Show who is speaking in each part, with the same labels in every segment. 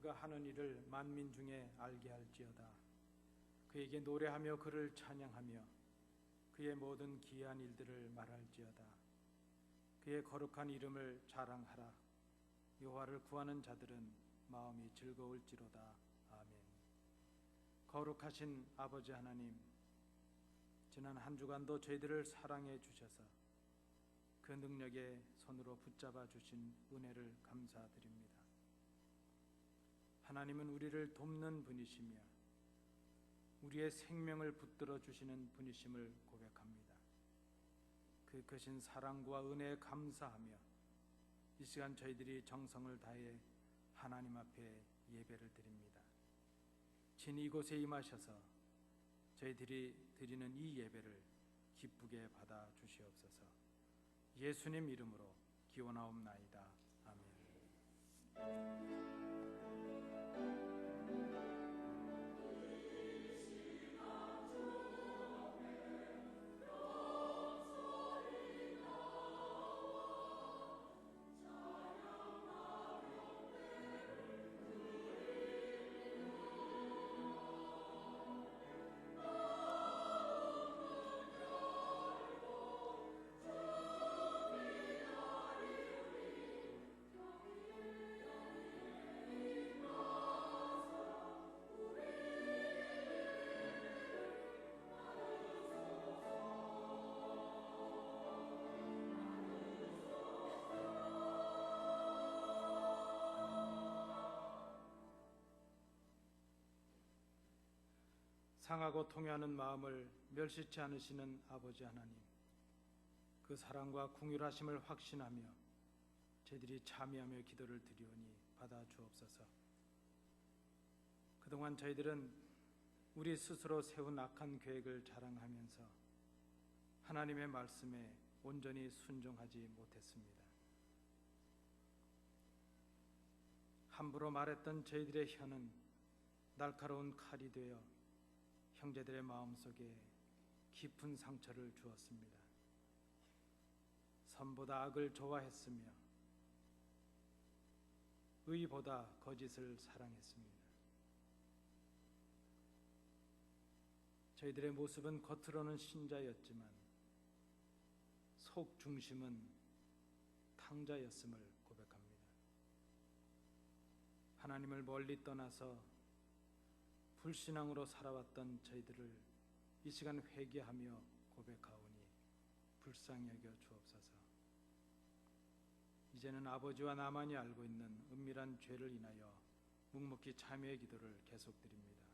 Speaker 1: 그가 하는 일을 만민 중에 알게 할지어다. 그에게 노래하며 그를 찬양하며 그의 모든 기이한 일들을 말할지어다. 그의 거룩한 이름을 자랑하라. 여호와를 구하는 자들은 마음이 즐거울지로다. 아멘. 거룩하신 아버지 하나님, 지난 한 주간도 저희들을 사랑해 주셔서 그 능력의 손으로 붙잡아 주신 은혜를 감사드립니다. 하나님은 우리를 돕는 분이시며 우리의 생명을 붙들어 주시는 분이심을 고백합니다. 그 크신 사랑과 은혜에 감사하며 이 시간 저희들이 정성을 다해 하나님 앞에 예배를 드립니다. 친히 이곳에 임하셔서 저희들이 드리는 이 예배를 기쁘게 받아 주시옵소서. 예수님 이름으로 기원하옵나이다. 아멘. 상하고 통회하는 마음을 멸시치 않으시는 아버지 하나님, 그 사랑과 궁휼하심을 확신하며 저희들이 참여하며 기도를 드리오니 받아 주옵소서. 그동안 저희들은 우리 스스로 세운 악한 계획을 자랑하면서 하나님의 말씀에 온전히 순종하지 못했습니다. 함부로 말했던 저희들의 혀는 날카로운 칼이 되어 형제들의 마음속에 깊은 상처를 주었습니다. 선보다 악을 좋아했으며 의보다 거짓을 사랑했습니다. 저희들의 모습은 겉으로는 신자였지만 속 중심은 탕자였음을 고백합니다. 하나님을 멀리 떠나서 불신앙으로 살아왔던 저희들을 이 시간 회개하며 고백하오니 불쌍히 여겨 주옵소서. 이제는 아버지와 나만이 알고 있는 은밀한 죄를 인하여 묵묵히 참회의 기도를 계속드립니다.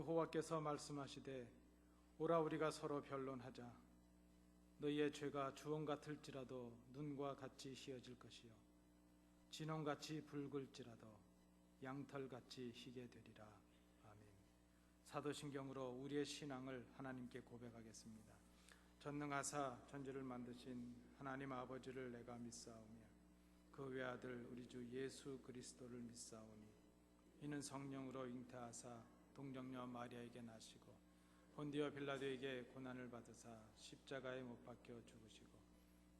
Speaker 1: 여호와께서 말씀하시되 오라 우리가 서로 변론하자. 너희의 죄가 주홍 같을지라도 눈과 같이 희어질 것이요 진홍같이 붉을지라도 양털같이 희게 되리라. 아멘. 사도신경으로 우리의 신앙을 하나님께 고백하겠습니다. 전능하사 천지를 만드신 하나님 아버지를 내가 믿사오며 그 외아들 우리 주 예수 그리스도를 믿사오니 이는 성령으로 잉태하사 동정녀 마리아에게 나시고 본디오 빌라도에게 고난을 받으사 십자가에 못 박혀 죽으시고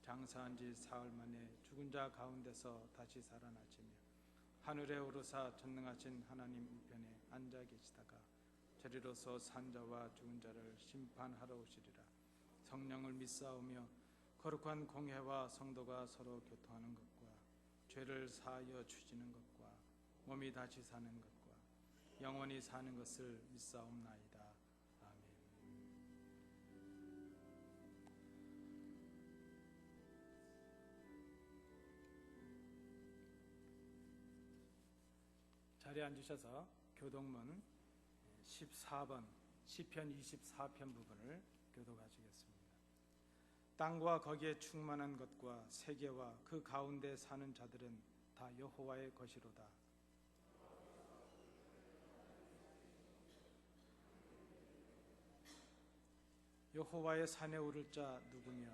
Speaker 1: 장사한 지 사흘 만에 죽은 자 가운데서 다시 살아나시며 하늘에 오르사 전능하신 하나님 우편에 앉아 계시다가 저리로서 산자와 죽은 자를 심판하러 오시리라. 성령을 믿사오며 거룩한 공회와 성도가 서로 교통하는 것과 죄를 사하여 주시는 것과 몸이 다시 사는 것과 영원히 사는 것을 믿사옵나이다. 아멘. 자리에 앉으셔서 교독문 14번 시편 24편 부분을 교독하시겠습니다. 땅과 거기에 충만한 것과 세계와 그 가운데 사는 자들은 다 여호와의 것이로다. 여호와의 산에 오를 자 누구며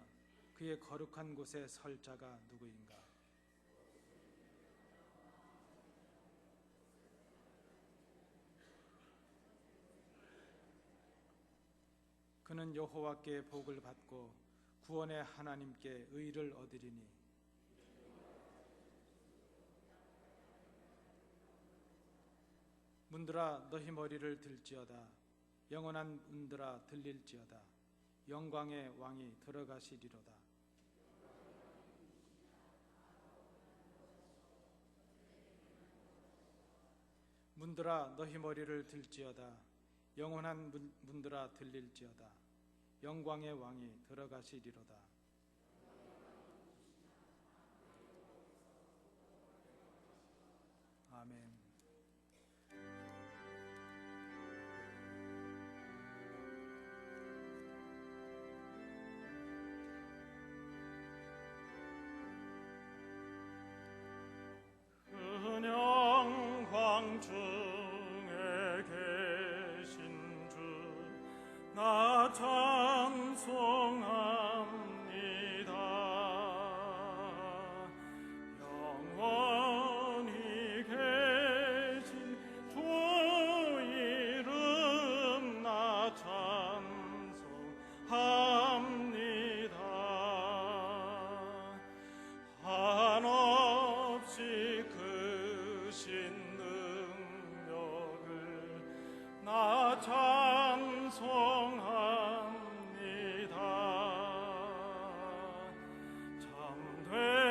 Speaker 1: 그의 거룩한 곳에 설 자가 누구인가? 그는 여호와께 복을 받고 구원의 하나님께 의를 얻으리니 문들아 너희 머리를 들지어다. 영원한 문들아 들릴지어다. 영광의 왕이 들어가시리로다. 문들아 너희 머리를 들지어다. 영원한 문들아 들릴지어다. 영광의 왕이 들어가시리로다. 아멘.
Speaker 2: 그냥 광중에 계신 주 나 찬송합니다. 영원히 계신 주 이름 나 찬송합니다. 한없이 크신 능력을 나 찬송합니다.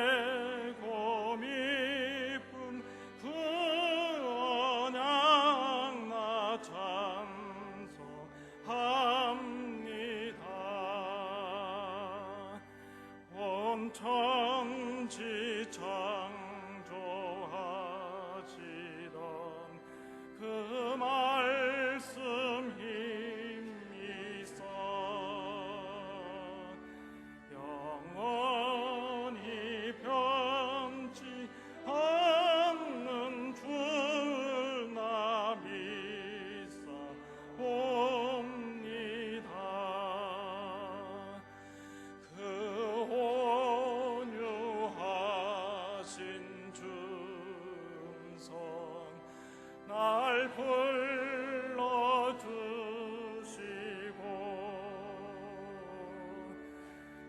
Speaker 2: 참되고 미쁜 그 언약 나 찬송합니다. 온 천지 창조하시던 그 말씀 힘이 있어 영원히 변치 않는 줄 나 믿사옵니다. 그 온유하신 중성 날 불러주시고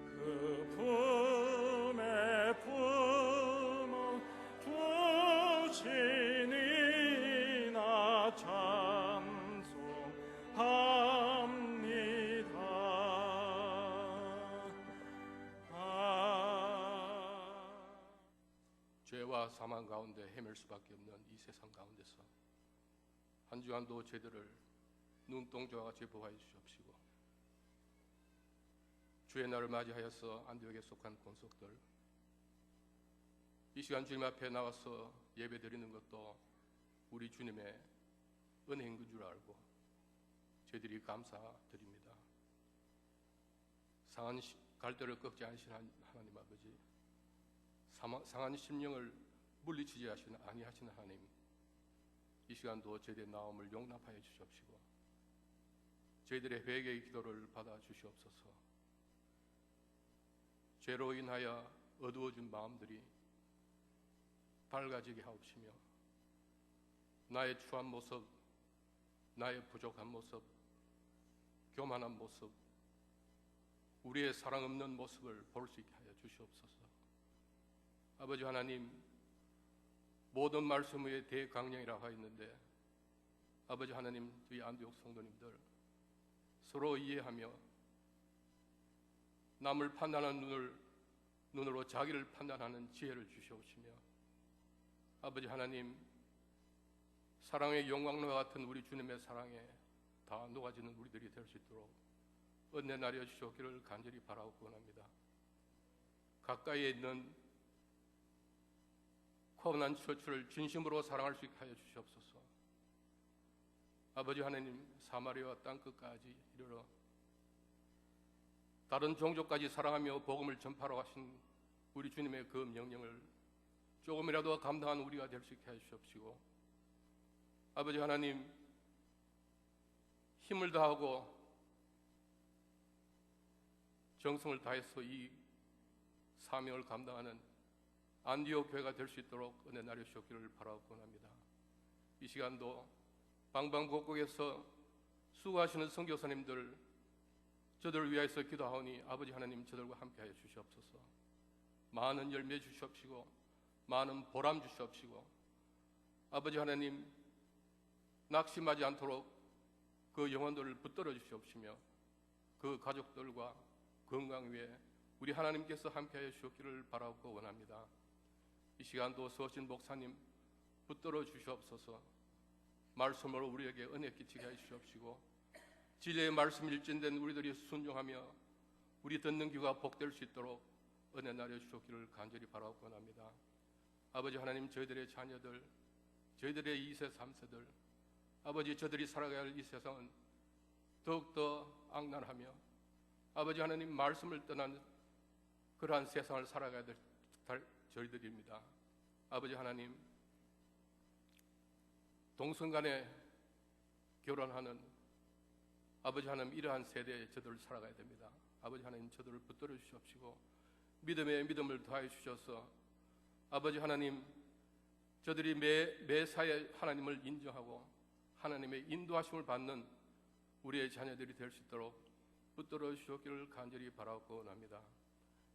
Speaker 2: 그 품에 품어 주시니 나 찬송합니다.
Speaker 3: 죄와 사망 가운데 헤맬 수밖에 없는 이 세상 가운데서 한 주간도 저희들을 눈동자와 같이 보호해 주시옵시고 주의 날을 맞이하여서 안디옥에 속한 권속들 이 시간 주님 앞에 나와서 예배 드리는 것도 우리 주님의 은혜인 줄 알고 저희들이 감사드립니다. 상한 갈대를 꺾지 않으신 하나님 아버지, 상한 심령을 물리치지 아니하시는 하나님, 이 시간도 저희들의 나옴을 용납하여 주시옵시고 저희들의 회개의 기도를 받아 주시옵소서. 죄로 인하여 어두워진 마음들이 밝아지게 하옵시며 나의 추한 모습, 나의 부족한 모습, 교만한 모습, 우리의 사랑 없는 모습을 볼 수 있게 하여 주시옵소서. 아버지 하나님, 모든 말씀 위에 대강령이라고 하였는데 아버지 하나님, 우리 안디옥 성도님들 서로 이해하며 남을 판단하는 눈으로 자기를 판단하는 지혜를 주시옵시며 아버지 하나님, 사랑의 영광로와 같은 우리 주님의 사랑에 다 녹아지는 우리들이 될 수 있도록 은혜 나려 주시옵기를 간절히 바라고 원합니다. 가까이에 있는 코어난 처처를 진심으로 사랑할 수 있게 하여 주시옵소서. 아버지 하나님, 사마리아와 땅끝까지 이르러 다른 종족까지 사랑하며 복음을 전파하러 가신 우리 주님의 그 명령을 조금이라도 감당한 우리가 될 수 있게 하여 주시옵시고 아버지 하나님, 힘을 다하고 정성을 다해서 이 사명을 감당하는 안디옥 교회가 될 수 있도록 은혜 나려 주시기를 바라고 원합니다. 이 시간도 방방곡곡에서 수고하시는 선교사님들, 저들을 위하여서 기도하오니 아버지 하나님 저들과 함께하여 주시옵소서. 많은 열매 주시옵시고 많은 보람 주시옵시고 아버지 하나님 낙심하지 않도록 그 영혼들을 붙들어 주시옵시며 그 가족들과 건강 위에 우리 하나님께서 함께하여 주시기를 바라고 원합니다. 이 시간도 서신 목사님 붙들어 주시옵소서. 말씀으로 우리에게 은혜 끼치게 해 주시옵시고 진리의 말씀 일진된 우리들이 순종하며 우리 듣는 귀가 복될 수 있도록 은혜 나려 주시기를 간절히 바라고 원합니다. 아버지 하나님 저희들의 자녀들, 저희들의 2세 3세들 아버지 저들이 살아가야 할 이 세상은 더욱더 악랄하며 아버지 하나님 말씀을 떠난 그러한 세상을 살아가야 될 저희들입니다. 아버지 하나님 동성간에 결혼하는 아버지 하나님 이러한 세대에 저들을 살아가야 됩니다. 아버지 하나님 저들을 붙들어 주시옵시고 믿음에 믿음을 더하여 주셔서 아버지 하나님 저들이 매사에 하나님을 인정하고 하나님의 인도하심을 받는 우리의 자녀들이 될 수 있도록 붙들어 주시기를 간절히 바라고 원합니다.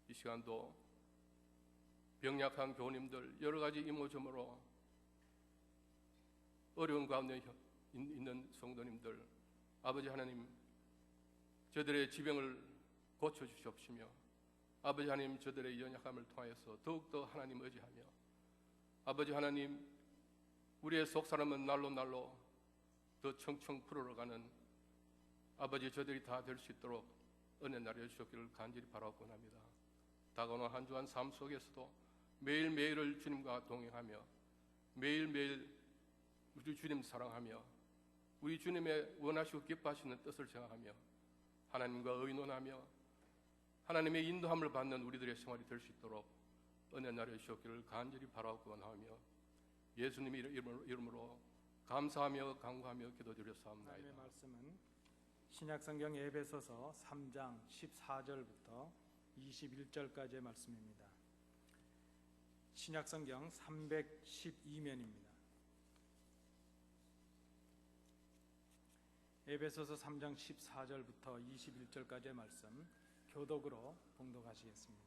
Speaker 3: 이 시간도 병약한 교우님들 여러 가지 이모저모로 어려운 가운데 있는 성도님들 아버지 하나님 저들의 지병을 고쳐 주시옵시며 아버지 하나님 저들의 연약함을 통하여서 더욱더 하나님 의지하며 아버지 하나님 우리의 속사람은 날로 날로 더 청청 풀어가는 아버지 저들이 다 될 수 있도록 은혜 나려 주시기를 간절히 바라고 원합니다. 다가오는 한 주한 삶 속에서도 매일매일을 주님과 동행하며 매일매일 우리 주님 사랑하며 우리 주님의 원하시고 기뻐하시는 뜻을 생각하며 하나님과 의논하며 하나님의 인도함을 받는 우리들의 생활이 될 수 있도록 은혜 나려 주시기를 간절히 바라고 원하며 예수님의 이름으로 감사하며 간구하며 기도드렸사옵나이다.
Speaker 1: 하나님의 말씀은 신약성경 에베소서 3장 14절부터 21절까지의 말씀입니다. 신약성경 312면입니다. 에베소서 3장 14절부터 21절까지의 말씀 교독으로 봉독하시겠습니다.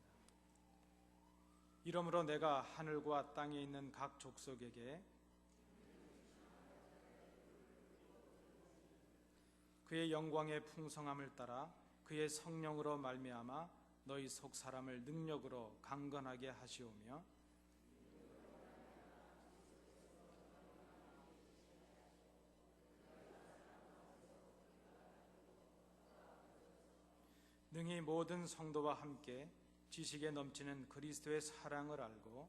Speaker 1: 이러므로 내가 하늘과 땅에 있는 각 족속에게 그의 영광의 풍성함을 따라 그의 성령으로 말미암아 너희 속 사람을 능력으로 강건하게 하시오며 능히 모든 성도와 함께 지식에 넘치는 그리스도의 사랑을 알고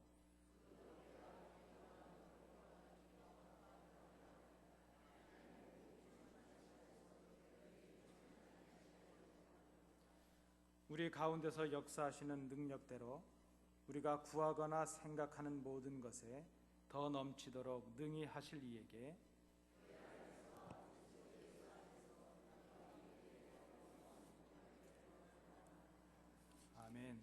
Speaker 1: 우리 가운데서 역사하시는 능력대로 우리가 구하거나 생각하는 모든 것에 더 넘치도록 능히 하실 이에게 아멘.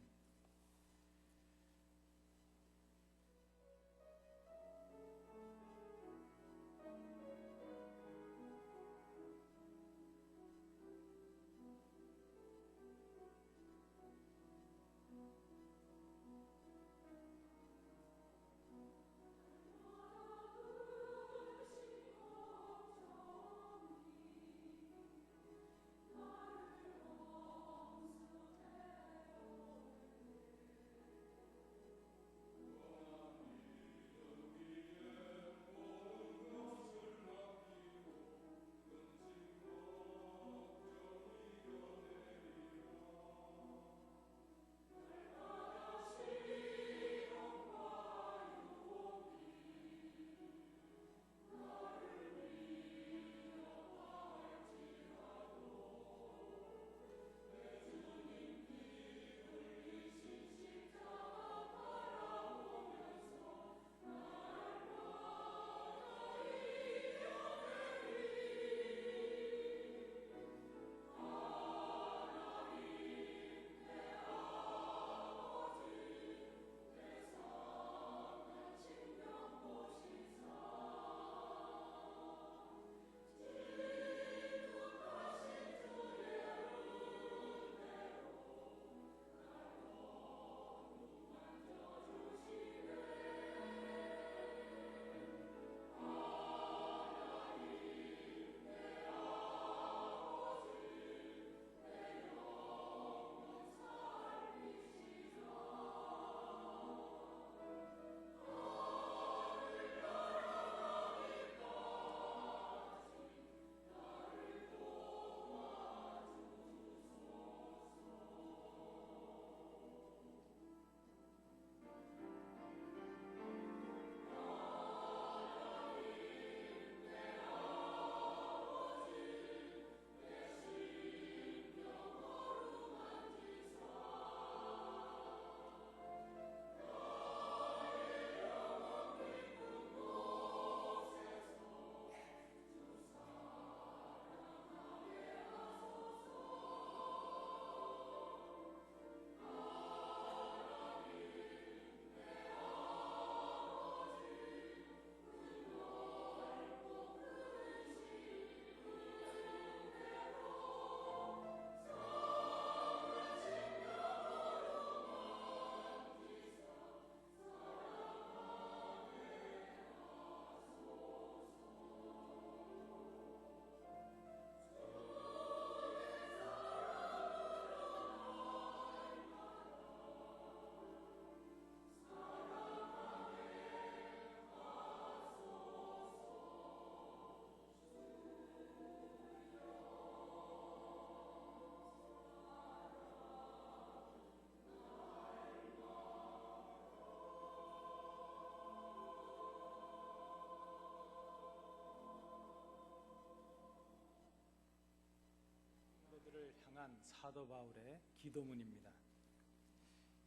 Speaker 1: 향한 사도 바울의 기도문입니다.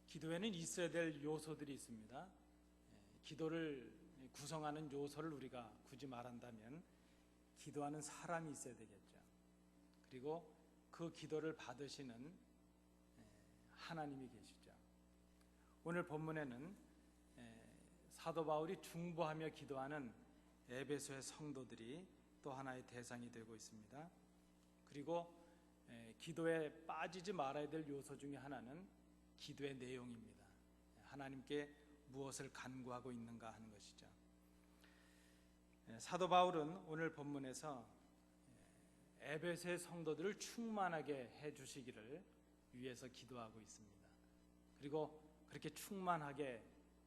Speaker 1: 기도에는 있어야 될 요소들이 있습니다. 기도를 구성하는 요소를 우리가 굳이 말한다면 기도하는 사람이 있어야 되겠죠. 그리고 그 기도를 받으시는 하나님이 계시죠. 오늘 본문에는 사도 바울이 중보하며 기도하는 에베소의 성도들이 또 하나의 대상이 되고 있습니다. 그리고 기도에 빠지지 말아야 될 요소 중에 하나는 기도의 내용입니다. 하나님께 무엇을 간구하고 있는가 하는 것이죠. 사도 바울은 오늘 본문에서 에베소의 성도들을 충만하게 해주시기를 위해서 기도하고 있습니다. 그리고 그렇게 충만하게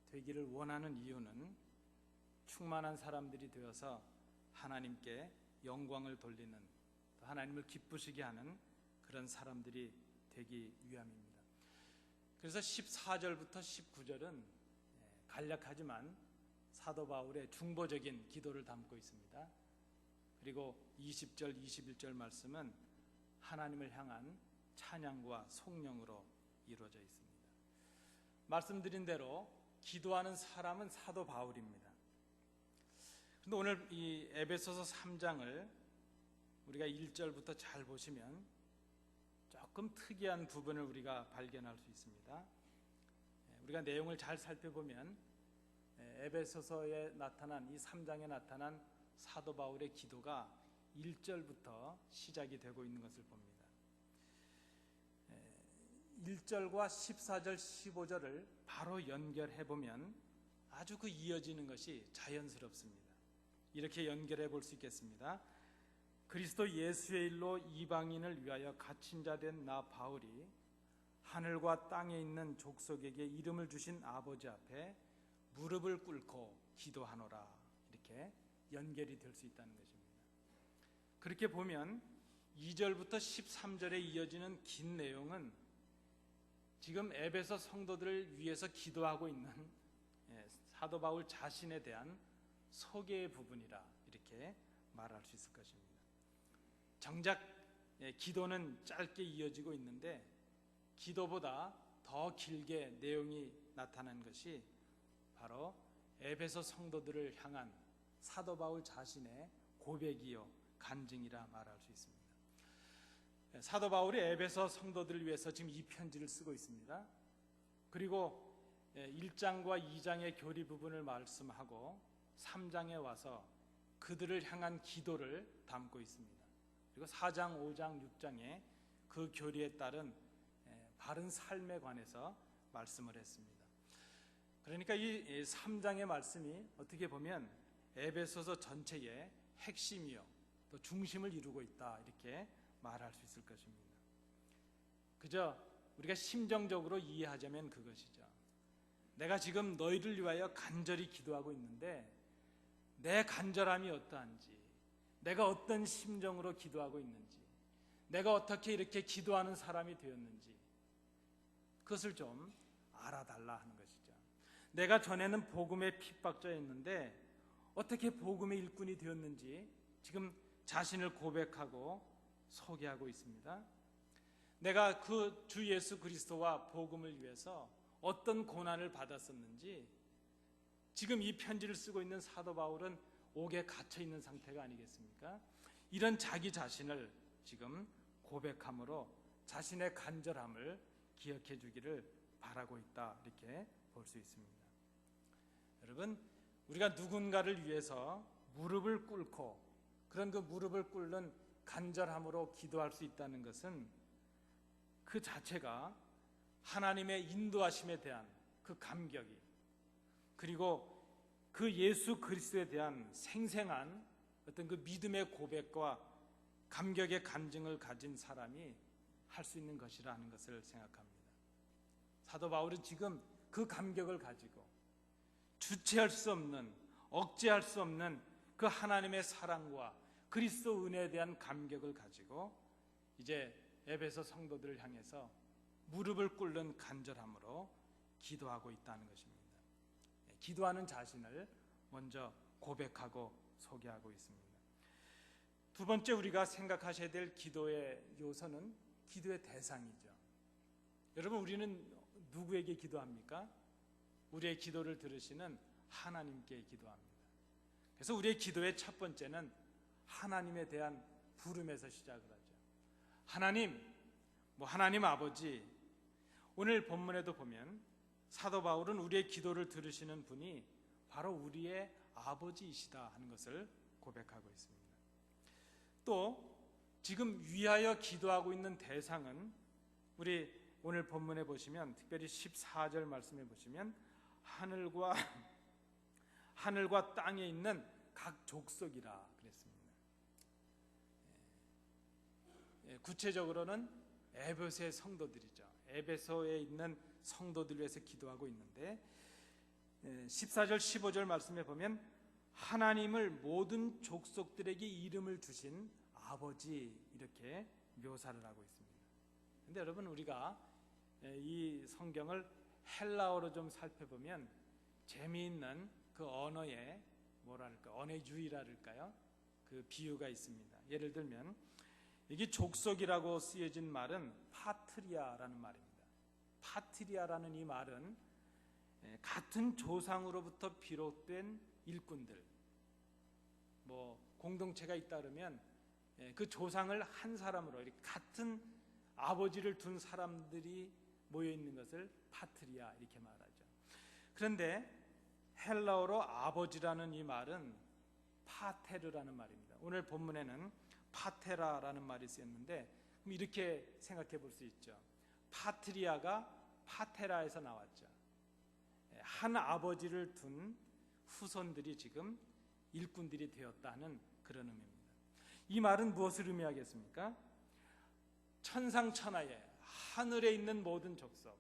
Speaker 1: 되기를 원하는 이유는 충만한 사람들이 되어서 하나님께 영광을 돌리는, 하나님을 기쁘시게 하는 그런 사람들이 되기 위함입니다. 그래서 14절부터 19절은 간략하지만 사도 바울의 중보적인 기도를 담고 있습니다. 그리고 20절, 21절 말씀은 하나님을 향한 찬양과 송영으로 이루어져 있습니다. 말씀드린 대로 기도하는 사람은 사도 바울입니다. 그런데 오늘 이 에베소서 3장을 우리가 1절부터 잘 보시면 조금 특이한 부분을 우리가 발견할 수 있습니다. 우리가 내용을 잘 살펴보면 에베소서에 나타난 이 3장에 나타난 사도 바울의 기도가 1절부터 시작이 되고 있는 것을 봅니다. 1절과 14절, 15절을 바로 연결해 보면 아주 그 이어지는 것이 자연스럽습니다. 이렇게 연결해 볼 수 있겠습니다. 그리스도 예수의 일로 이방인을 위하여 갇힌 자 된 나 바울이 하늘과 땅에 있는 족속에게 이름을 주신 아버지 앞에 무릎을 꿇고 기도하노라. 이렇게 연결이 될 수 있다는 것입니다. 그렇게 보면 2절부터 13절에 이어지는 긴 내용은 지금 에베소 성도들을 위해서 기도하고 있는 사도 바울 자신에 대한 소개의 부분이라 이렇게 말할 수 있을 것입니다. 정작 기도는 짧게 이어지고 있는데 기도보다 더 길게 내용이 나타난 것이 바로 에베소 성도들을 향한 사도 바울 자신의 고백이요 간증이라 말할 수 있습니다. 사도 바울이 에베소 성도들을 위해서 지금 이 편지를 쓰고 있습니다. 그리고 1장과 2장의 교리 부분을 말씀하고 3장에 와서 그들을 향한 기도를 담고 있습니다. 그리고 4장, 5장, 6장에 그 교리에 따른 바른 삶에 관해서 말씀을 했습니다. 그러니까 이 3장의 말씀이 어떻게 보면 에베소서 전체의 핵심이요 또 중심을 이루고 있다 이렇게 말할 수 있을 것입니다. 그저 우리가 심정적으로 이해하자면 그것이죠. 내가 지금 너희를 위하여 간절히 기도하고 있는데 내 간절함이 어떠한지, 내가 어떤 심정으로 기도하고 있는지, 내가 어떻게 이렇게 기도하는 사람이 되었는지 그것을 좀 알아달라 하는 것이죠. 내가 전에는 복음의 핍박자였는데 어떻게 복음의 일꾼이 되었는지 지금 자신을 고백하고 소개하고 있습니다. 내가 그 주 예수 그리스도와 복음을 위해서 어떤 고난을 받았었는지 지금 이 편지를 쓰고 있는 사도 바울은 옥에 갇혀 있는 상태가 아니겠습니까? 이런 자기 자신을 지금 고백함으로 자신의 간절함을 기억해 주기를 바라고 있다 이렇게 볼 수 있습니다. 여러분, 우리가 누군가를 위해서 무릎을 꿇고 그런 그 무릎을 꿇는 간절함으로 기도할 수 있다는 것은 그 자체가 하나님의 인도하심에 대한 그 감격이, 그리고 그 예수 그리스도에 대한 생생한 어떤 그 믿음의 고백과 감격의 간증을 가진 사람이 할 수 있는 것이라는 것을 생각합니다. 사도 바울은 지금 그 감격을 가지고 주체할 수 없는, 억제할 수 없는 그 하나님의 사랑과 그리스도 은혜에 대한 감격을 가지고 이제 에베소 성도들을 향해서 무릎을 꿇는 간절함으로 기도하고 있다는 것입니다. 기도하는 자신을 먼저 고백하고 소개하고 있습니다. 두 번째 우리가 생각하셔야 될 기도의 요소는 기도의 대상이죠. 여러분, 우리는 누구에게 기도합니까? 우리의 기도를 들으시는 하나님께 기도합니다. 그래서 우리의 기도의 첫 번째는 하나님에 대한 부름에서 시작을 하죠. 하나님, 하나님 아버지. 오늘 본문에도 보면 사도 바울은 우리의 기도를 들으시는 분이 바로 우리의 아버지이시다 하는 것을 고백하고 있습니다. 또 지금 위하여 기도하고 있는 대상은 우리 오늘 본문에 보시면 특별히 14절 말씀에 보시면 하늘과 땅에 있는 각 족속이라 그랬습니다. 구체적으로는 에베소의 성도들이죠. 에베소에 있는 성도들 위해서 기도하고 있는데 14절 15절 말씀에 보면 하나님을 모든 족속들에게 이름을 주신 아버지 이렇게 묘사를 하고 있습니다. 그런데 여러분, 우리가 이 성경을 헬라어로 좀 살펴보면 재미있는 그 언어의 언어의 유희랄까요? 그 비유가 있습니다. 예를 들면 여기 족속이라고 쓰여진 말은 파트리아라는 말입니다. 파트리아라는 이 말은 같은 조상으로부터 비롯된 일꾼들, 공동체가 있다 그러면 그 조상을 한 사람으로 이렇게 같은 아버지를 둔 사람들이 모여 있는 것을 파트리아 이렇게 말하죠. 그런데 헬라어로 아버지라는 이 말은 파테르라는 말입니다. 오늘 본문에는 파테라라는 말이 쓰였는데 그럼 이렇게 생각해 볼 수 있죠. 파트리아가 파테라에서 나왔죠. 한 아버지를 둔 후손들이 지금 일꾼들이 되었다는 그런 의미입니다. 이 말은 무엇을 의미하겠습니까? 천상천하에 하늘에 있는 모든 족속,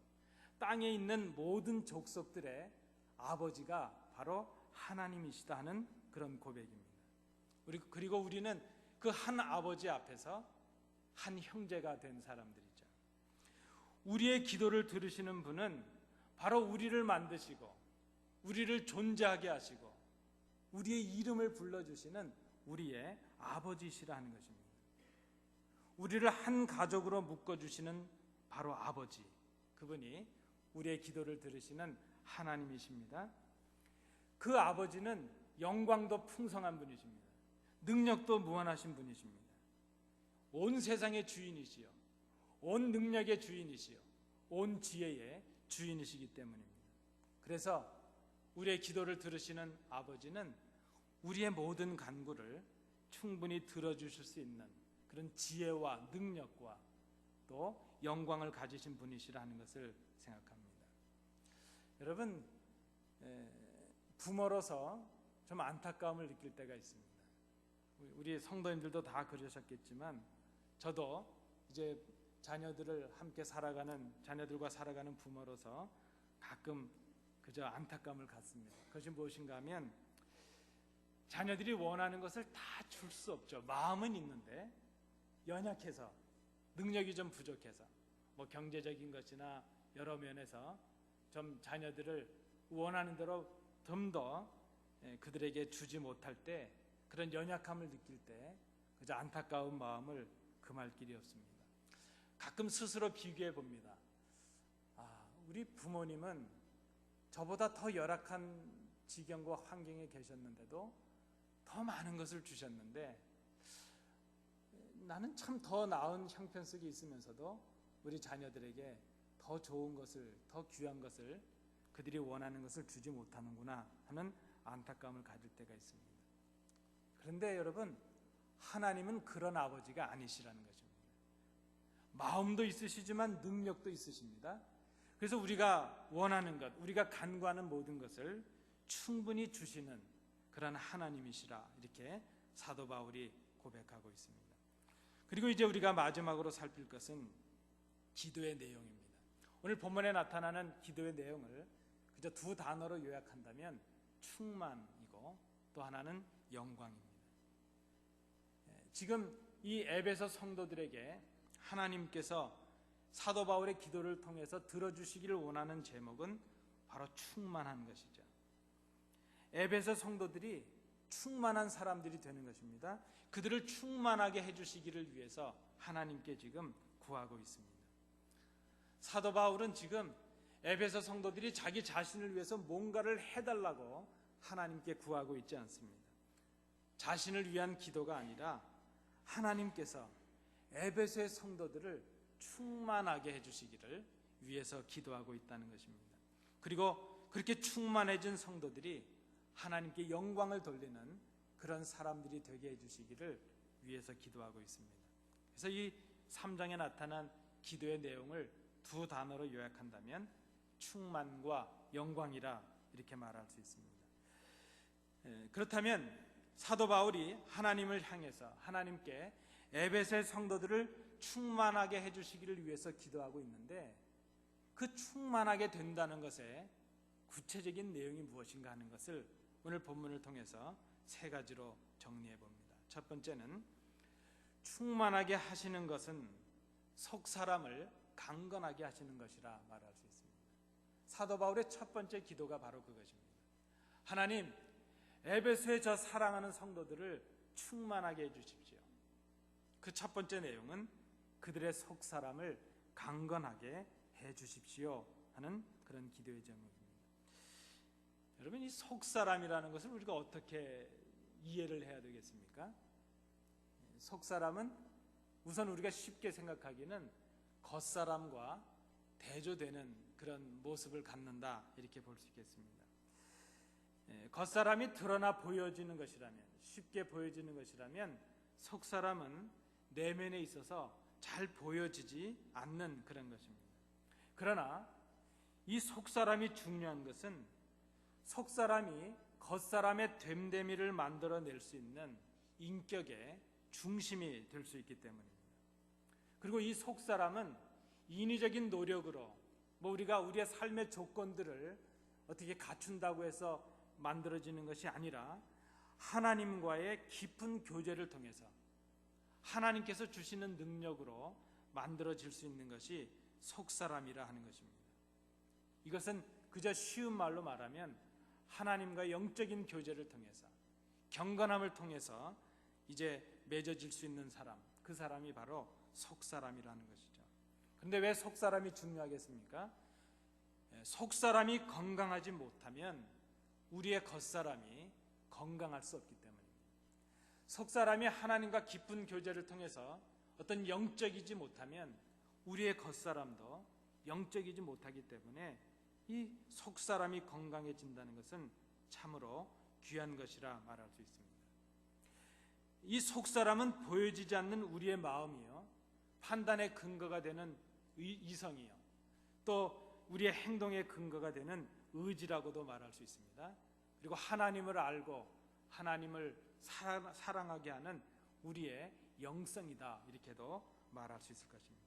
Speaker 1: 땅에 있는 모든 족속들의 아버지가 바로 하나님이시다 하는 그런 고백입니다. 그리고 우리는 그 한 아버지 앞에서 한 형제가 된 사람들이죠. 우리의 기도를 들으시는 분은 바로 우리를 만드시고 우리를 존재하게 하시고 우리의 이름을 불러주시는 우리의 아버지시라 하는 것입니다. 우리를 한 가족으로 묶어주시는 바로 아버지, 그분이 우리의 기도를 들으시는 하나님이십니다. 그 아버지는 영광도 풍성한 분이십니다. 능력도 무한하신 분이십니다. 온 세상의 주인이시요, 온 능력의 주인이시요, 온 지혜의 주인이시기 때문입니다. 그래서 우리의 기도를 들으시는 아버지는 우리의 모든 간구를 충분히 들어주실 수 있는 그런 지혜와 능력과 또 영광을 가지신 분이시라 하는 것을 생각합니다. 여러분, 부모로서 좀 안타까움을 느낄 때가 있습니다. 우리 성도님들도 다 그러셨겠지만 저도 이제 자녀들과 살아가는 부모로서 가끔 그저 안타까움을 갖습니다. 그것이 무엇인가 하면 자녀들이 원하는 것을 다 줄 수 없죠. 마음은 있는데 연약해서, 능력이 좀 부족해서, 경제적인 것이나 여러 면에서 좀 자녀들을 원하는 대로 좀 더 그들에게 주지 못할 때, 그런 연약함을 느낄 때 그저 안타까운 마음을 금할 길이 없습니다. 가끔 스스로 비교해 봅니다. 우리 부모님은 저보다 더 열악한 지경과 환경에 계셨는데도 더 많은 것을 주셨는데 나는 참 더 나은 형편 속에 있으면서도 우리 자녀들에게 더 좋은 것을, 더 귀한 것을, 그들이 원하는 것을 주지 못하는구나 하는 안타까움을 가질 때가 있습니다. 그런데 여러분, 하나님은 그런 아버지가 아니시라는 것입니다. 마음도 있으시지만 능력도 있으십니다. 그래서 우리가 원하는 것, 우리가 간구하는 모든 것을 충분히 주시는 그런 하나님이시라, 이렇게 사도 바울이 고백하고 있습니다. 그리고 이제 우리가 마지막으로 살필 것은 기도의 내용입니다. 오늘 본문에 나타나는 기도의 내용을 그저 두 단어로 요약한다면 충만이고 또 하나는 영광입니다. 지금 이 에베소 성도들에게 하나님께서 사도 바울의 기도를 통해서 들어주시기를 원하는 제목은 바로 충만한 것이죠. 에베소 성도들이 충만한 사람들이 되는 것입니다. 그들을 충만하게 해주시기를 위해서 하나님께 지금 구하고 있습니다. 사도 바울은 지금 에베소 성도들이 자기 자신을 위해서 뭔가를 해달라고 하나님께 구하고 있지 않습니다. 자신을 위한 기도가 아니라 하나님께서 에베소의 성도들을 충만하게 해주시기를 위해서 기도하고 있다는 것입니다. 그리고 그렇게 충만해진 성도들이 하나님께 영광을 돌리는 그런 사람들이 되게 해주시기를 위해서 기도하고 있습니다. 그래서 이 3장에 나타난 기도의 내용을 두 단어로 요약한다면 충만과 영광이라 이렇게 말할 수 있습니다. 그렇다면 사도 바울이 하나님을 향해서 하나님께 에베소의 성도들을 충만하게 해주시기를 위해서 기도하고 있는데 그 충만하게 된다는 것에 구체적인 내용이 무엇인가 하는 것을 오늘 본문을 통해서 세 가지로 정리해 봅니다. 첫 번째는 충만하게 하시는 것은 속 사람을 강건하게 하시는 것이라 말할 수 있습니다. 사도 바울의 첫 번째 기도가 바로 그것입니다. 하나님, 에베소의 저 사랑하는 성도들을 충만하게 해주십시오. 그 첫 번째 내용은 그들의 속 사람을 강건하게 해주십시오 하는 그런 기도의 제목입니다. 여러분, 이 속 사람이라는 것을 우리가 어떻게 이해를 해야 되겠습니까? 속 사람은 우선 우리가 쉽게 생각하기는 겉사람과 대조되는 그런 모습을 갖는다 이렇게 볼 수 있겠습니다. 겉사람이 드러나 보여지는 것이라면, 쉽게 보여지는 것이라면 속사람은 내면에 있어서 잘 보여지지 않는 그런 것입니다. 그러나 이 속사람이 중요한 것은 속사람이 겉사람의 됨됨이를 만들어낼 수 있는 인격의 중심이 될 수 있기 때문입니다. 그리고 이 속사람은 인위적인 노력으로 우리가 우리의 삶의 조건들을 어떻게 갖춘다고 해서 만들어지는 것이 아니라 하나님과의 깊은 교제를 통해서 하나님께서 주시는 능력으로 만들어질 수 있는 것이 속사람이라 하는 것입니다. 이것은 그저 쉬운 말로 말하면 하나님과 영적인 교제를 통해서 경건함을 통해서 이제 맺어질 수 있는 사람, 그 사람이 바로 속사람이라는 것이죠. 그런데 왜 속사람이 중요하겠습니까? 속사람이 건강하지 못하면 우리의 겉사람이 건강할 수 없기 때문입니다. 속사람이 하나님과 깊은 교제를 통해서 어떤 영적이지 못하면 우리의 겉사람도 영적이지 못하기 때문에 이 속사람이 건강해진다는 것은 참으로 귀한 것이라 말할 수 있습니다. 이 속사람은 보여지지 않는 우리의 마음이요, 판단의 근거가 되는 이성이요, 또 우리의 행동의 근거가 되는 의지라고도 말할 수 있습니다. 그리고 하나님을 알고 하나님을 사랑하게 하는 우리의 영성이다 이렇게도 말할 수 있을 것입니다.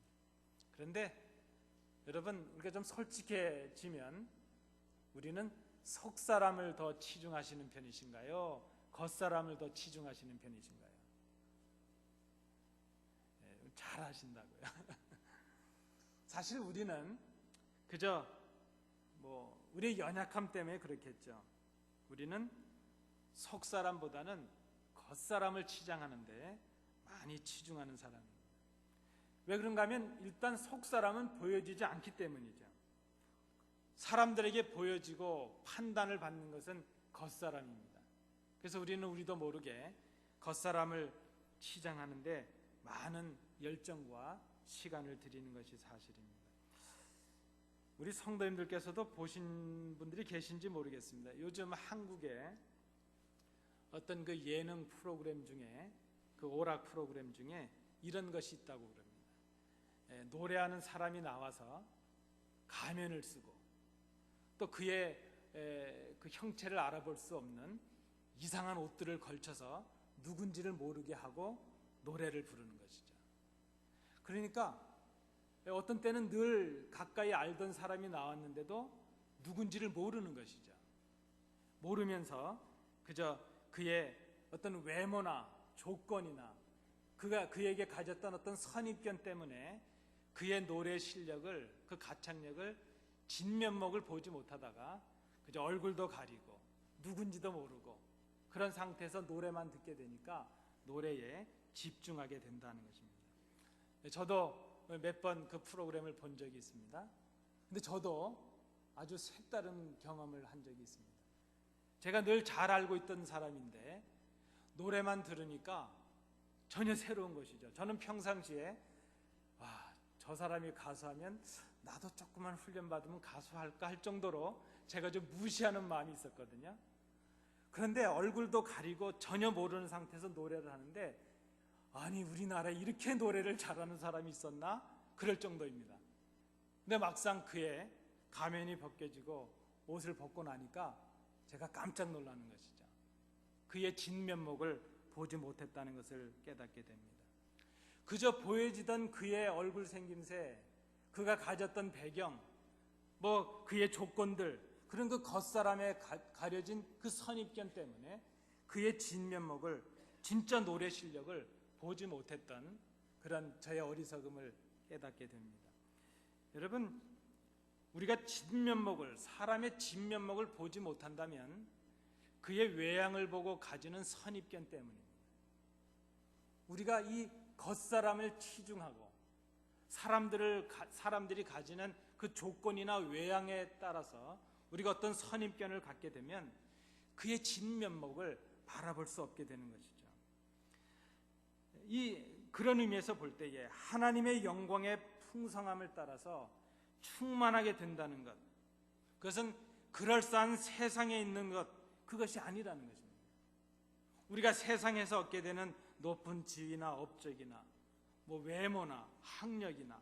Speaker 1: 그런데 여러분, 우리가 좀 솔직해지면 우리는 속사람을 더 치중하시는 편이신가요? 겉사람을 더 치중하시는 편이신가요? 잘 하신다고요. 사실 우리는 그저 우리의 연약함 때문에 그렇겠죠. 우리는 속사람보다는 겉사람을 치장하는데 많이 치중하는 사람입니다. 왜 그런가 하면 일단 속사람은 보여지지 않기 때문이죠. 사람들에게 보여지고 판단을 받는 것은 겉사람입니다. 그래서 우리는 우리도 모르게 겉사람을 치장하는데 많은 열정과 시간을 들이는 것이 사실입니다. 우리 성도님들께서도 보신 분들이 계신지 모르겠습니다. 요즘 한국에 어떤 그 예능 프로그램 중에, 그 오락 프로그램 중에 이런 것이 있다고 그럽니다. 노래하는 사람이 나와서 가면을 쓰고 또 그의 그 형체를 알아볼 수 없는 이상한 옷들을 걸쳐서 누군지를 모르게 하고 노래를 부르는 것이죠. 그러니까 어떤 때는 늘 가까이 알던 사람이 나왔는데도 누군지를 모르는 것이죠. 모르면서 그저 그의 어떤 외모나 조건이나 그에게 가졌던 어떤 선입견 때문에 그의 노래 실력을, 그 가창력을 진면목을 보지 못하다가 그저 얼굴도 가리고 누군지도 모르고 그런 상태에서 노래만 듣게 되니까 노래에 집중하게 된다는 것입니다. 저도 몇 번 그 프로그램을 본 적이 있습니다. 근데 저도 아주 색다른 경험을 한 적이 있습니다. 제가 늘 잘 알고 있던 사람인데 노래만 들으니까 전혀 새로운 것이죠. 저는 평상시에 저 사람이 가수하면 나도 조금만 훈련받으면 가수할까 할 정도로 제가 좀 무시하는 마음이 있었거든요. 그런데 얼굴도 가리고 전혀 모르는 상태에서 노래를 하는데 아니 우리나라에 이렇게 노래를 잘하는 사람이 있었나? 그럴 정도입니다. 근데 막상 그의 가면이 벗겨지고 옷을 벗고 나니까 제가 깜짝 놀라는 것이죠. 그의 진면목을 보지 못했다는 것을 깨닫게 됩니다. 그저 보여지던 그의 얼굴 생김새, 그가 가졌던 배경, 그의 조건들, 그런 그 겉사람에 가려진 그 선입견 때문에 그의 진면목을, 진짜 노래 실력을 보지 못했던 그런 저의 어리석음을 깨닫게 됩니다. 여러분, 우리가 진면목을, 사람의 진면목을 보지 못한다면 그의 외양을 보고 가지는 선입견 때문입니다. 우리가 이 겉사람을 치중하고 사람들이 가지는 그 조건이나 외양에 따라서 우리가 어떤 선입견을 갖게 되면 그의 진면목을 바라볼 수 없게 되는 것이죠. 그런 의미에서 볼 때에 하나님의 영광의 풍성함을 따라서 충만하게 된다는 것, 그것은 그럴싸한 세상에 있는 것, 그것이 아니라는 것입니다. 우리가 세상에서 얻게 되는 높은 지위나 업적이나 외모나 학력이나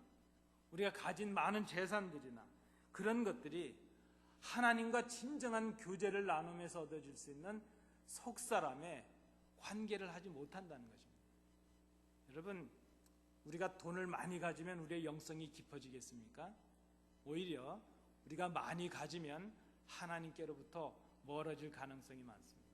Speaker 1: 우리가 가진 많은 재산들이나 그런 것들이 하나님과 진정한 교제를 나누면서 얻어질 수 있는 속사람의 관계를 하지 못한다는 것입니다. 여러분, 우리가 돈을 많이 가지면 우리의 영성이 깊어지겠습니까? 오히려 우리가 많이 가지면 하나님께로부터 멀어질 가능성이 많습니다.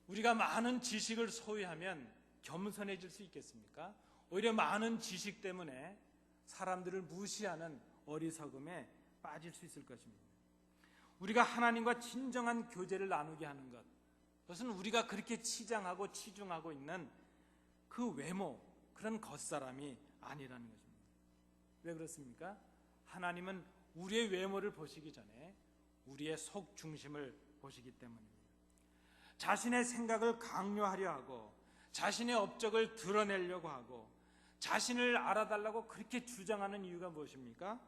Speaker 1: 우리가 많은 지식을 소유하면 겸손해질 수 있겠습니까? 오히려 많은 지식 때문에 사람들을 무시하는 어리석음에 빠질 수 있을 것입니다. 우리가 하나님과 진정한 교제를 나누게 하는 것, 그것은 우리가 그렇게 치장하고 치중하고 있는 그 외모, 그런 겉사람이 아니라는 것입니다. 왜 그렇습니까? 하나님은 우리의 외모를 보시기 전에 우리의 속 중심을 보시기 때문입니다. 자신의 생각을 강요하려 하고 자신의 업적을 드러내려고 하고 자신을 알아달라고 그렇게 주장하는 이유가 무엇입니까?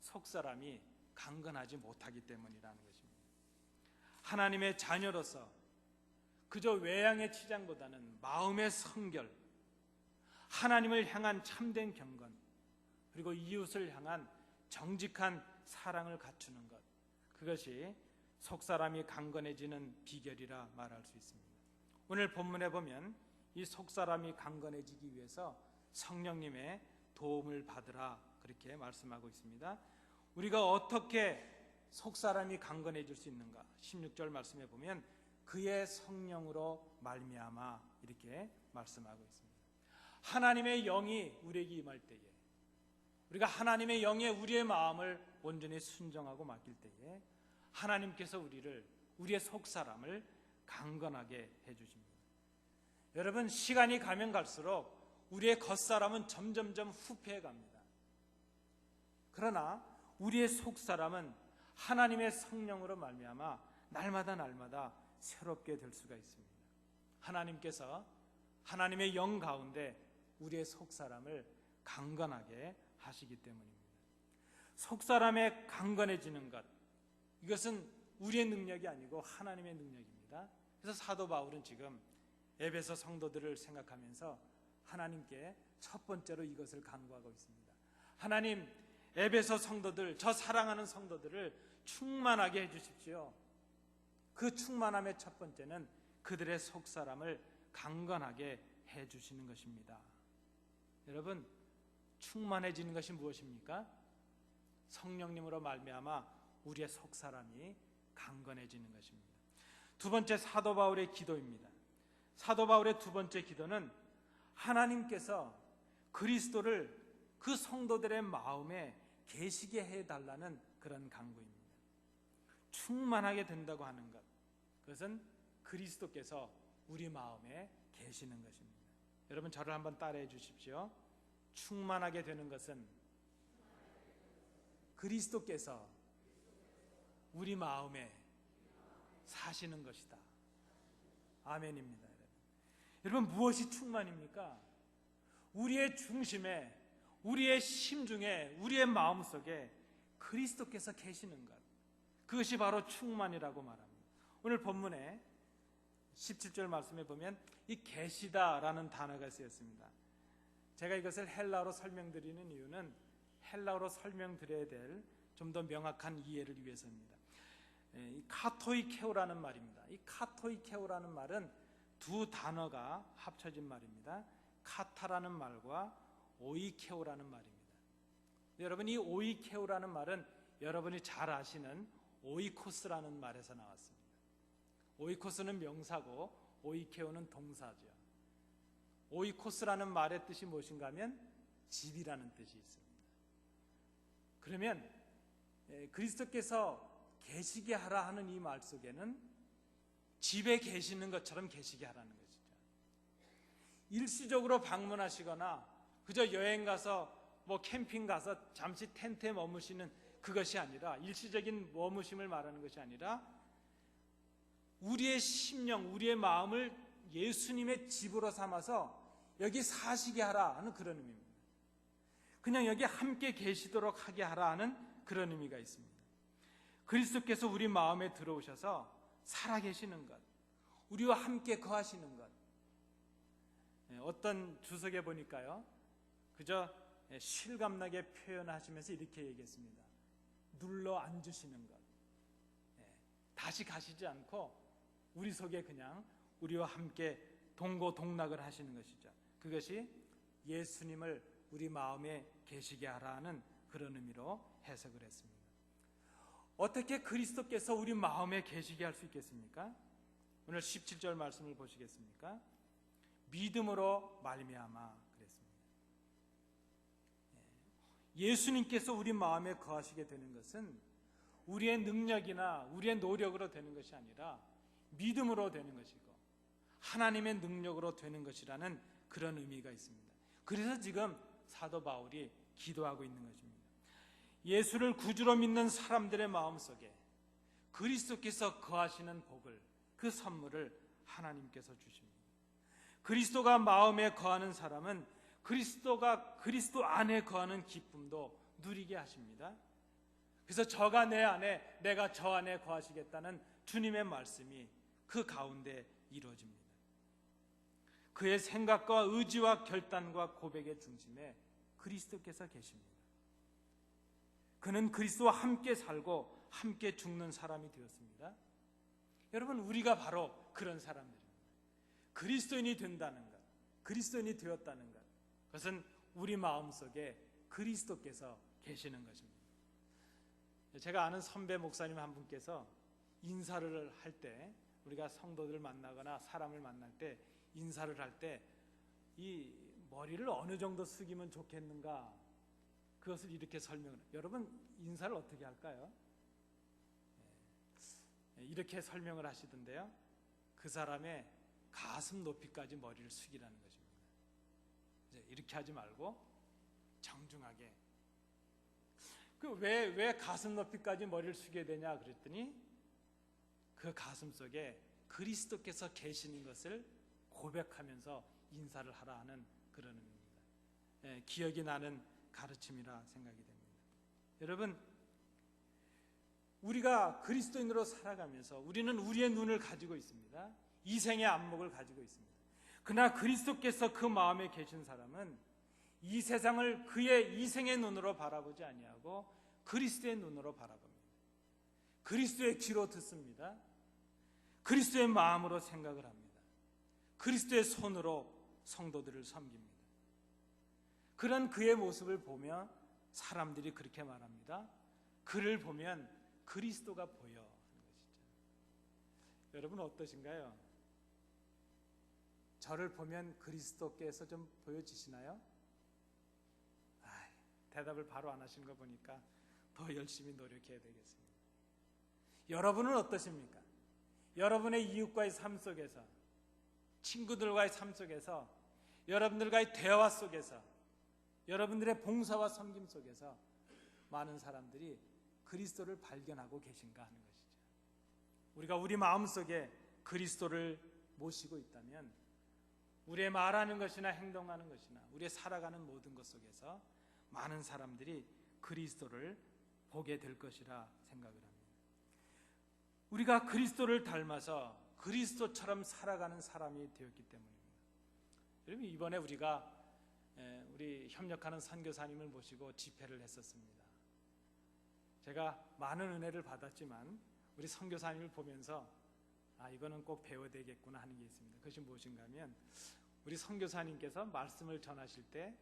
Speaker 1: 속사람이 강건하지 못하기 때문이라는 것입니다. 하나님의 자녀로서 그저 외양의 치장보다는 마음의 성결, 하나님을 향한 참된 경건, 그리고 이웃을 향한 정직한 사랑을 갖추는 것, 그것이 속사람이 강건해지는 비결이라 말할 수 있습니다. 오늘 본문에 보면 이 속사람이 강건해지기 위해서 성령님의 도움을 받으라, 그렇게 말씀하고 있습니다. 우리가 어떻게 속사람이 강건해질 수 있는가? 16절 말씀에 보면 그의 성령으로 말미암아, 이렇게 말씀하고 있습니다. 하나님의 영이 우리에게 임할 때에, 우리가 하나님의 영에 우리의 마음을 온전히 순종하고 맡길 때에 하나님께서 우리의 속사람을 강건하게 해주십니다. 여러분, 시간이 가면 갈수록 우리의 겉사람은 점점점 후패해 갑니다. 그러나 우리의 속사람은 하나님의 성령으로 말미암아 날마다 새롭게 될 수가 있습니다. 하나님께서 하나님의 영 가운데 우리의 속사람을 강건하게 하시기 때문입니다. 속사람의 강건해지는 것, 이것은 우리의 능력이 아니고 하나님의 능력입니다. 그래서 사도 바울은 지금 에베소 성도들을 생각하면서 하나님께 첫 번째로 이것을 간구하고 있습니다. 하나님, 에베소 성도들, 저 사랑하는 성도들을 충만하게 해주십시오. 그 충만함의 첫 번째는 그들의 속사람을 강건하게 해주시는 것입니다. 여러분, 충만해지는 것이 무엇입니까? 성령님으로 말미암아 우리의 속사람이 강건해지는 것입니다. 두 번째, 사도 바울의 기도입니다. 사도 바울의 두 번째 기도는 하나님께서 그리스도를 그 성도들의 마음에 계시게 해달라는 그런 간구입니다. 충만하게 된다고 하는 것, 그것은 그리스도께서 우리 마음에 계시는 것입니다. 여러분, 저를 한번 따라해 주십시오. 충만하게 되는 것은 그리스도께서 우리 마음에 사시는 것이다. 아멘입니다. 여러분, 무엇이 충만입니까? 우리의 중심에, 우리의 심중에, 우리의 마음속에 그리스도께서 계시는 것, 그것이 바로 충만이라고 말합니다. 오늘 본문에 17절 말씀에 보면 이 계시다라는 단어가 쓰였습니다. 제가 이것을 헬라어로 설명드리는 이유는 헬라어로 설명드려야 될 좀 더 명확한 이해를 위해서입니다. 이 카토이케오라는 말입니다. 이 카토이케오라는 말은 두 단어가 합쳐진 말입니다. 카타라는 말과 오이케오라는 말입니다. 여러분, 이 오이케오라는 말은 여러분이 잘 아시는 오이코스라는 말에서 나왔습니다. 오이코스는 명사고 오이케오는 동사죠. 오이코스라는 말의 뜻이 무엇인가 하면 집이라는 뜻이 있습니다. 그러면 그리스도께서 계시게 하라 하는 이 말 속에는 집에 계시는 것처럼 계시게 하라는 것이죠. 일시적으로 방문하시거나 그저 여행 가서 캠핑 가서 잠시 텐트에 머무시는 그것이 아니라, 일시적인 머무심을 말하는 것이 아니라 우리의 심령, 우리의 마음을 예수님의 집으로 삼아서 여기 사시게 하라 하는 그런 의미입니다. 그냥 여기 함께 계시도록 하게 하라 하는 그런 의미가 있습니다. 그리스도께서 우리 마음에 들어오셔서 살아계시는 것, 우리와 함께 거하시는 것. 어떤 주석에 보니까요, 그저 실감나게 표현하시면서 이렇게 얘기했습니다. 눌러 앉으시는 것. 다시 가시지 않고 우리 속에 그냥 우리와 함께 동고동락을 하시는 것이죠. 그것이 예수님을 우리 마음에 계시게 하라는 그런 의미로 해석을 했습니다. 어떻게 그리스도께서 우리 마음에 계시게 할 수 있겠습니까? 오늘 17절 말씀을 보시겠습니까? 믿음으로 말미암아 그랬습니다. 예수님께서 우리 마음에 거하시게 되는 것은 우리의 능력이나 우리의 노력으로 되는 것이 아니라 믿음으로 되는 것이고 하나님의 능력으로 되는 것이라는 그런 의미가 있습니다. 그래서 지금 사도 바울이 기도하고 있는 것입니다. 예수를 구주로 믿는 사람들의 마음속에 그리스도께서 거하시는 복을, 그 선물을 하나님께서 주십니다. 그리스도가 마음에 거하는 사람은 그리스도가 그리스도 안에 거하는 기쁨도 누리게 하십니다. 그래서 저가 내 안에, 내가 저 안에 거하시겠다는 주님의 말씀이 그 가운데 이루어집니다. 그의 생각과 의지와 결단과 고백의 중심에 그리스도께서 계십니다. 그는 그리스도와 함께 살고 함께 죽는 사람이 되었습니다. 여러분, 우리가 바로 그런 사람들입니다. 그리스도인이 된다는 것, 그리스도인이 되었다는 것, 그것은 우리 마음속에 그리스도께서 계시는 것입니다. 제가 아는 선배 목사님 한 분께서 인사를 할 때, 우리가 성도들을 만나거나 사람을 만날 때 인사를 할 때 이 머리를 어느 정도 숙이면 좋겠는가, 그것을 이렇게 설명을 해요. 여러분, 인사를 어떻게 할까요? 이렇게 설명을 하시던데요, 그 사람의 가슴 높이까지 머리를 숙이라는 것입니다. 이렇게 하지 말고 정중하게. 왜 가슴 높이까지 머리를 숙여야 되냐 그랬더니 그 가슴 속에 그리스도께서 계시는 것을 고백하면서 인사를 하라 하는 그런 의미입니다. 기억이 나는 가르침이라 생각이 됩니다. 여러분, 우리가 그리스도인으로 살아가면서 우리는 우리의 눈을 가지고 있습니다. 이생의 안목을 가지고 있습니다. 그러나 그리스도께서 그 마음에 계신 사람은 이 세상을 그의 이생의 눈으로 바라보지 아니하고 그리스도의 눈으로 바라봅니다. 그리스도의 귀로 듣습니다. 그리스도의 마음으로 생각을 합니다. 그리스도의 손으로 성도들을 섬깁니다. 그런 그의 모습을 보며 사람들이 그렇게 말합니다. 그를 보면 그리스도가 보여 하는 것이죠. 여러분 어떠신가요? 저를 보면 그리스도께서 좀 보여지시나요? 대답을 바로 안 하시는 거 보니까 더 열심히 노력해야 되겠습니다. 여러분은 어떠십니까? 여러분의 이웃과의 삶 속에서, 친구들과의 삶 속에서, 여러분들과의 대화 속에서 여러분들의 봉사와 섬김 속에서 많은 사람들이 그리스도를 발견하고 계신가 하는 것이죠. 우리가 우리 마음속에 그리스도를 모시고 있다면 우리의 말하는 것이나 행동하는 것이나 우리의 살아가는 모든 것 속에서 많은 사람들이 그리스도를 보게 될 것이라 생각을 합니다. 우리가 그리스도를 닮아서 그리스도처럼 살아가는 사람이 되었기 때문입니다. 여러분, 이번에 우리가 우리 협력하는 선교사님을 모시고 집회를 했었습니다. 제가 많은 은혜를 받았지만 우리 선교사님을 보면서 이거는 꼭 배워야 되겠구나 하는 게 있습니다. 그것이 무엇인가 하면 우리 선교사님께서 말씀을 전하실 때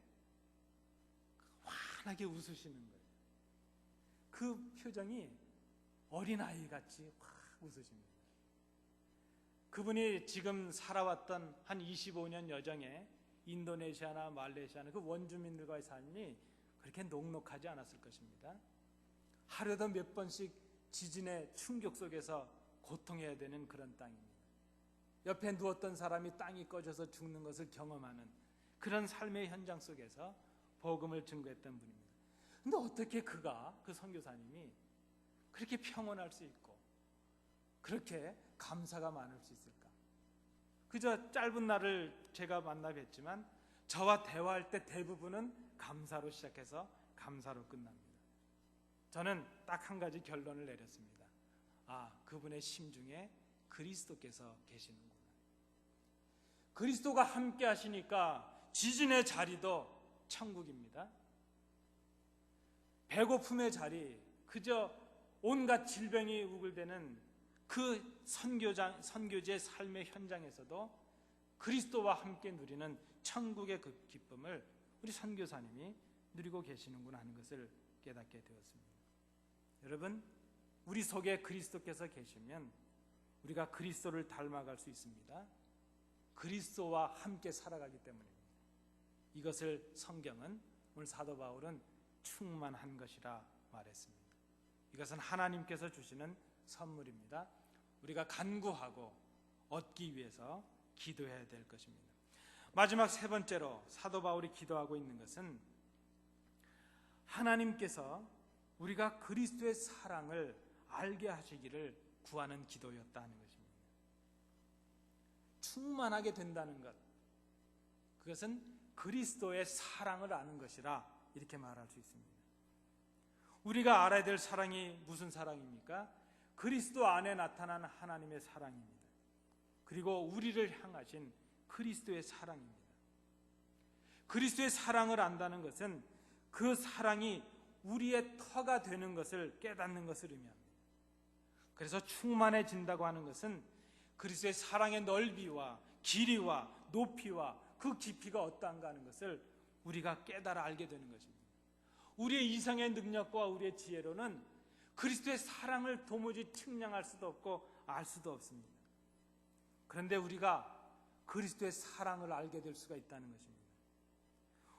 Speaker 1: 환하게 웃으시는 거예요. 그 표정이 어린아이 같이 확 웃으십니다. 그분이 지금 살아왔던 한 25년 여정에 인도네시아나 말레이시아나 그 원주민들과의 삶이 그렇게 녹록하지 않았을 것입니다. 하루에도 몇 번씩 지진의 충격 속에서 고통해야 되는 그런 땅입니다. 옆에 누웠던 사람이 땅이 꺼져서 죽는 것을 경험하는 그런 삶의 현장 속에서 복음을 증거했던 분입니다. 근데 어떻게 그 선교사님이 그렇게 평온할 수 있고 그렇게 감사가 많을 수 있을까? 그저 짧은 날을 제가 만나 뵀지만 저와 대화할 때 대부분은 감사로 시작해서 감사로 끝납니다. 저는 딱 한 가지 결론을 내렸습니다. 그분의 심중에 그리스도께서 계시는구나. 그리스도가 함께 하시니까 지진의 자리도 천국입니다. 배고픔의 자리, 그저 온갖 질병이 우글대는 그 선교지의 삶의 현장에서도 그리스도와 함께 누리는 천국의 그 기쁨을 우리 선교사님이 누리고 계시는구나 하는 것을 깨닫게 되었습니다. 여러분, 우리 속에 그리스도께서 계시면 우리가 그리스도를 닮아갈 수 있습니다. 그리스도와 함께 살아가기 때문입니다. 이것을 성경은 오늘 사도 바울은 충만한 것이라 말했습니다. 이것은 하나님께서 주시는 선물입니다. 우리가 간구하고 얻기 위해서 기도해야 될 것입니다. 마지막 세 번째로 사도 바울이 기도하고 있는 것은 하나님께서 우리가 그리스도의 사랑을 알게 하시기를 구하는 기도였다 하는 것입니다. 충만하게 된다는 것, 그것은 그리스도의 사랑을 아는 것이라 이렇게 말할 수 있습니다. 우리가 알아야 될 사랑이 무슨 사랑입니까? 그리스도 안에 나타난 하나님의 사랑입니다. 그리고 우리를 향하신 그리스도의 사랑입니다. 그리스도의 사랑을 안다는 것은 그 사랑이 우리의 터가 되는 것을 깨닫는 것을 의미합니다. 그래서 충만해진다고 하는 것은 그리스도의 사랑의 넓이와 길이와 높이와 그 깊이가 어떠한가 하는 것을 우리가 깨달아 알게 되는 것입니다. 우리의 이성의 능력과 우리의 지혜로는 그리스도의 사랑을 도무지 측량할 수도 없고 알 수도 없습니다. 그런데 우리가 그리스도의 사랑을 알게 될 수가 있다는 것입니다.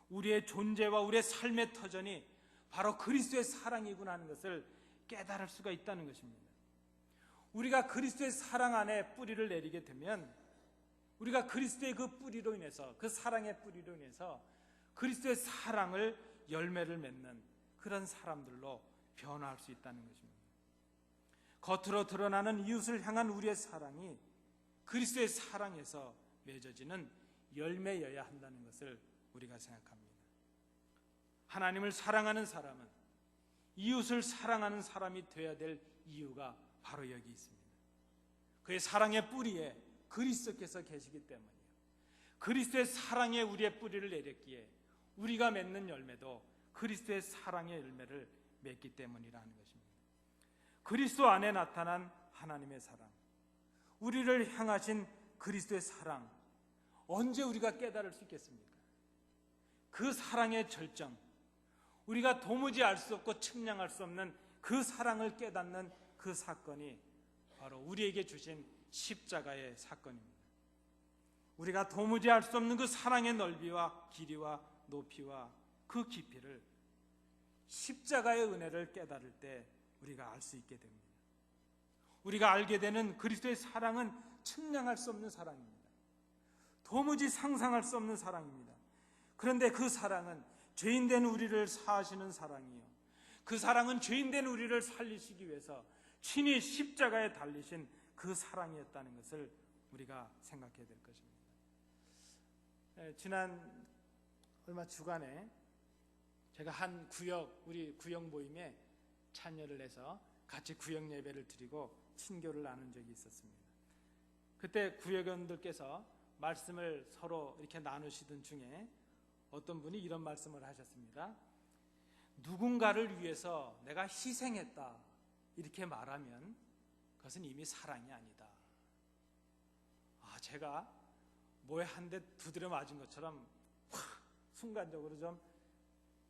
Speaker 1: 우리의 존재와 우리의 삶의 터전이 바로 그리스도의 사랑이구나 하는 것을 깨달을 수가 있다는 것입니다. 우리가 그리스도의 사랑 안에 뿌리를 내리게 되면 우리가 그리스도의 그 뿌리로 인해서, 그 사랑의 뿌리로 인해서 그리스도의 사랑을 열매를 맺는 그런 사람들로 변화할 수 있다는 것입니다. 겉으로 드러나는 이웃을 향한 우리의 사랑이 그리스도의 사랑에서 맺어지는 열매여야 한다는 것을 우리가 생각합니다. 하나님을 사랑하는 사람은 이웃을 사랑하는 사람이 되어야 될 이유가 바로 여기 있습니다. 그의 사랑의 뿌리에 그리스도께서 계시기 때문이에요. 그리스도의 사랑에 우리의 뿌리를 내렸기에 우리가 맺는 열매도 그리스도의 사랑의 열매를 맺기 때문이라는 것입니다. 그리스도 안에 나타난 하나님의 사랑, 우리를 향하신 그리스도의 사랑, 언제 우리가 깨달을 수 있겠습니까? 그 사랑의 절정, 우리가 도무지 알 수 없고 측량할 수 없는 그 사랑을 깨닫는 그 사건이 바로 우리에게 주신 십자가의 사건입니다. 우리가 도무지 알 수 없는 그 사랑의 넓이와 길이와 높이와 그 깊이를 십자가의 은혜를 깨달을 때 우리가 알 수 있게 됩니다. 우리가 알게 되는 그리스도의 사랑은 측량할 수 없는 사랑입니다. 도무지 상상할 수 없는 사랑입니다. 그런데 그 사랑은 죄인된 우리를 사하시는 사랑이요, 그 사랑은 죄인된 우리를 살리시기 위해서 친히 십자가에 달리신 그 사랑이었다는 것을 우리가 생각해야 될 것입니다. 지난 얼마 주간에 제가 한 구역, 우리 구역 모임에 참여를 해서 같이 구역 예배를 드리고 친교를 나눈 적이 있었습니다. 그때 구역원들께서 말씀을 서로 이렇게 나누시던 중에 어떤 분이 이런 말씀을 하셨습니다. 누군가를 위해서 내가 희생했다 이렇게 말하면 그것은 이미 사랑이 아니다. 제가 뭐에 한 대 두드려 맞은 것처럼 순간적으로 좀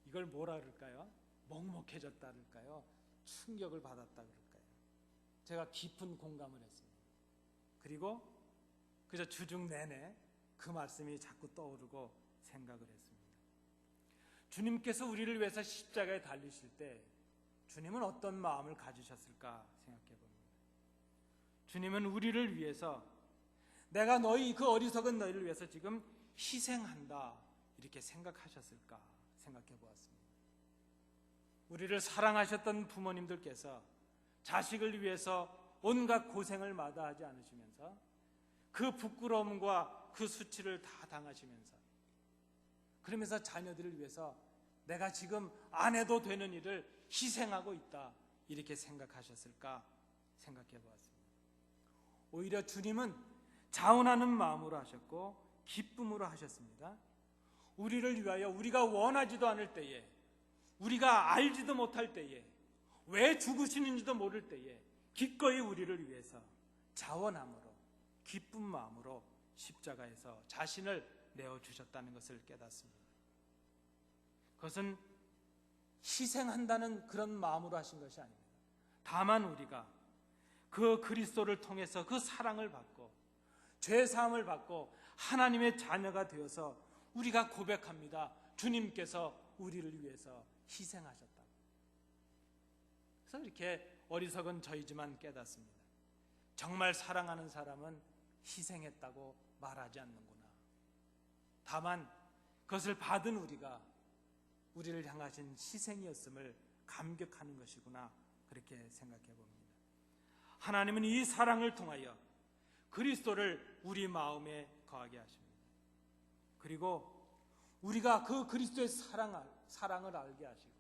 Speaker 1: 이걸 뭐라 그럴까요? 먹먹해졌다 그럴까요? 충격을 받았다 그럴까요? 제가 깊은 공감을 했습니다. 그리고 그저 주중 내내 그 말씀이 자꾸 떠오르고 생각을 했습니다. 주님께서 우리를 위해서 십자가에 달리실 때 주님은 어떤 마음을 가지셨을까 생각해 봅니다. 주님은 우리를 위해서 내가 그 어리석은 너희를 위해서 지금 희생한다 이렇게 생각하셨을까 생각해 보았습니다. 우리를 사랑하셨던 부모님들께서 자식을 위해서 온갖 고생을 마다하지 않으시면서 그 부끄러움과 그 수치를 다 당하시면서 그러면서 자녀들을 위해서 내가 지금 안 해도 되는 일을 희생하고 있다 이렇게 생각하셨을까 생각해 보았습니다. 오히려 주님은 자원하는 마음으로 하셨고 기쁨으로 하셨습니다. 우리를 위하여 우리가 원하지도 않을 때에, 우리가 알지도 못할 때에, 왜 죽으시는지도 모를 때에 기꺼이 우리를 위해서 자원함으로 기쁜 마음으로 십자가에서 자신을 내어주셨다는 것을 깨닫습니다. 그것은 희생한다는 그런 마음으로 하신 것이 아닙니다. 다만 우리가 그 그리스도를 통해서 그 사랑을 받고 죄사함을 받고 하나님의 자녀가 되어서 우리가 고백합니다. 주님께서 우리를 위해서 희생하셨다. 그래서 이렇게 어리석은 저희지만 깨닫습니다. 정말 사랑하는 사람은 희생했다고 말하지 않는구나. 다만 그것을 받은 우리가 우리를 향하신 희생이었음을 감격하는 것이구나 그렇게 생각해 봅니다. 하나님은 이 사랑을 통하여 그리스도를 우리 마음에 거하게 하십니다. 그리고 우리가 그 그리스도의 사랑을 알게 하시고